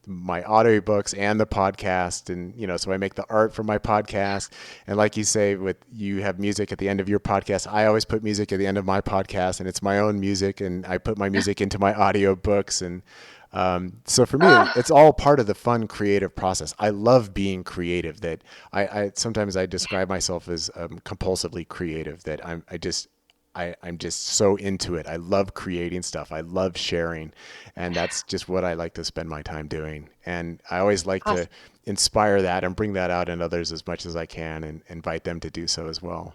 my audiobooks and the podcast. And, so I make the art for my podcast. And like you say, you have music at the end of your podcast. I always put music at the end of my podcast, and it's my own music, and I put my music into my audiobooks. And so for me, it's all part of the fun, creative process. I love being creative. That I sometimes I describe myself as compulsively creative, that I'm just so into it. I love creating stuff. I love sharing. And that's just what I like to spend my time doing. And I always like to inspire that and bring that out in others as much as I can, and invite them to do so as well.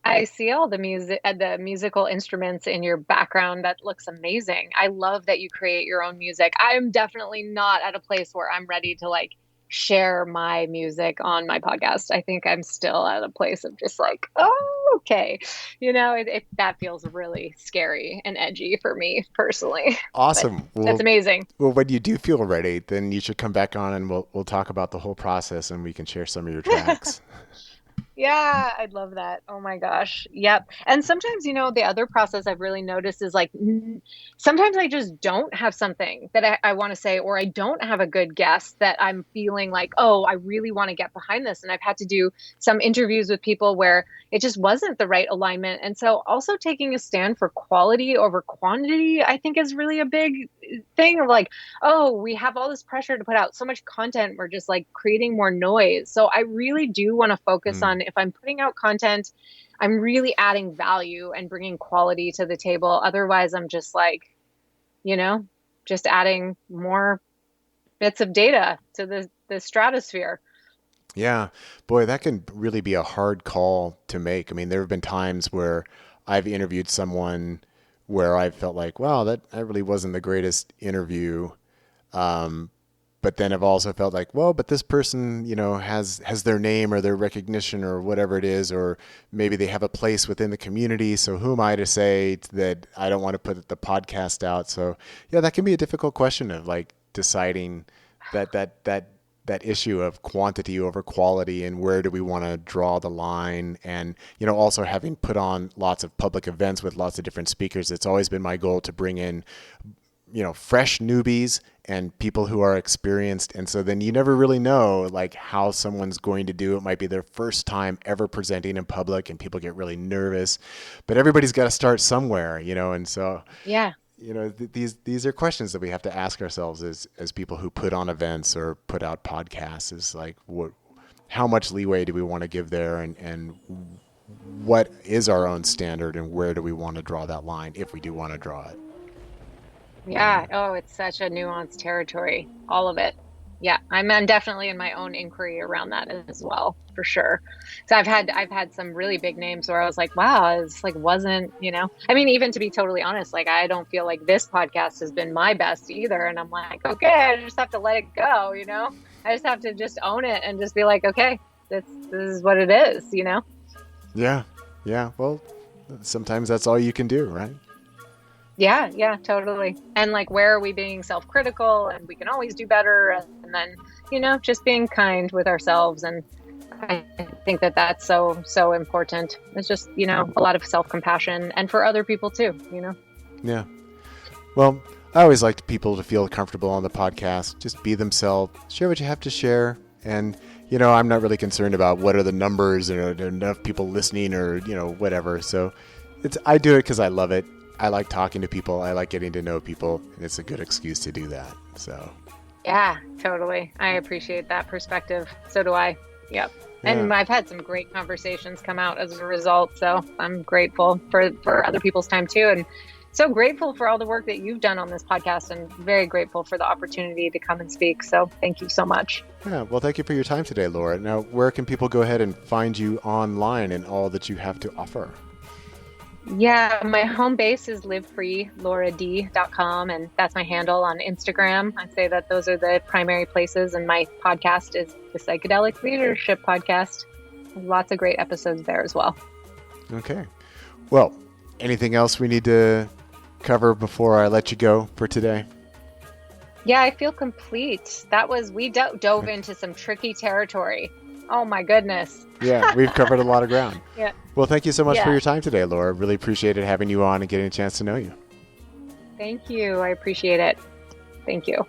I see all the musical instruments in your background. That looks amazing. I love that you create your own music. I'm definitely not at a place where I'm ready to like share my music on my podcast. I think I'm still at a place of just like, oh, okay. That feels really scary and edgy for me personally. Awesome. Well, that's amazing. Well, when you do feel ready, then you should come back on and we'll talk about the whole process, and we can share some of your tracks. Yeah, I'd love that. Oh my gosh. Yep. And sometimes, the other process I've really noticed is like, sometimes I just don't have something that I want to say, or I don't have a good guest that I'm feeling like, oh, I really want to get behind this. And I've had to do some interviews with people where it just wasn't the right alignment. And so also taking a stand for quality over quantity, I think is really a big thing of like, oh, we have all this pressure to put out so much content. We're just like creating more noise. So I really do want to focus on, if I'm putting out content, I'm really adding value and bringing quality to the table. Otherwise, I'm just like, just adding more bits of data to the stratosphere. Yeah, boy, that can really be a hard call to make. I mean, there have been times where I've interviewed someone where I felt like, wow, that really wasn't the greatest interview. But then I've also felt like, well, but this person, has their name or their recognition or whatever it is, or maybe they have a place within the community. So who am I to say that I don't want to put the podcast out? So yeah, that can be a difficult question of like deciding that issue of quantity over quality, and where do we want to draw the line. And, also having put on lots of public events with lots of different speakers, it's always been my goal to bring in, fresh newbies and people who are experienced. And so then you never really know like how someone's going to do. It might be their first time ever presenting in public and people get really nervous, but everybody's got to start somewhere, and so, yeah. These are questions that we have to ask ourselves as people who put on events or put out podcasts, is like, how much leeway do we want to give there, and what is our own standard, and where do we want to draw that line if we do want to draw it? Yeah. Oh, it's such a nuanced territory, all of it. Yeah, I'm definitely in my own inquiry around that as well, for sure. So I've had some really big names where I was like, wow, it's like wasn't, I mean, even to be totally honest, like I don't feel like this podcast has been my best either. And I'm like, okay, I just have to let it go, I just have to just own it and just be like, okay, this is what it is, Yeah. Yeah. Well, sometimes that's all you can do, right? Yeah, totally. And like, where are we being self-critical, and we can always do better. And then, just being kind with ourselves. And I think that that's so important. It's just, a lot of self-compassion, and for other people too, Yeah. Well, I always like people to feel comfortable on the podcast. Just be themselves, share what you have to share. And, I'm not really concerned about what are the numbers or enough people listening or, whatever. So I do it because I love it. I like talking to people. I like getting to know people. And it's a good excuse to do that. So. Yeah, totally. I appreciate that perspective. So do I. Yep. And Yeah. I've had some great conversations come out as a result. So I'm grateful for other people's time too. And so grateful for all the work that you've done on this podcast, and very grateful for the opportunity to come and speak. So thank you so much. Yeah. Well, thank you for your time today, Laura. Now, where can people go ahead and find you online and all that you have to offer? Yeah, my home base is livefreelauרד.com, and that's my handle on Instagram. I'd say that those are the primary places, and my podcast is the Psychedelic Leadership Podcast. There's lots of great episodes there as well. Okay. Well, anything else we need to cover before I let you go for today? Yeah, I feel complete. We dove into some tricky territory. Oh my goodness. Yeah, we've covered a lot of ground. Yeah. Well, thank you so much for your time today, Laura. Really appreciated having you on and getting a chance to know you. Thank you. I appreciate it. Thank you.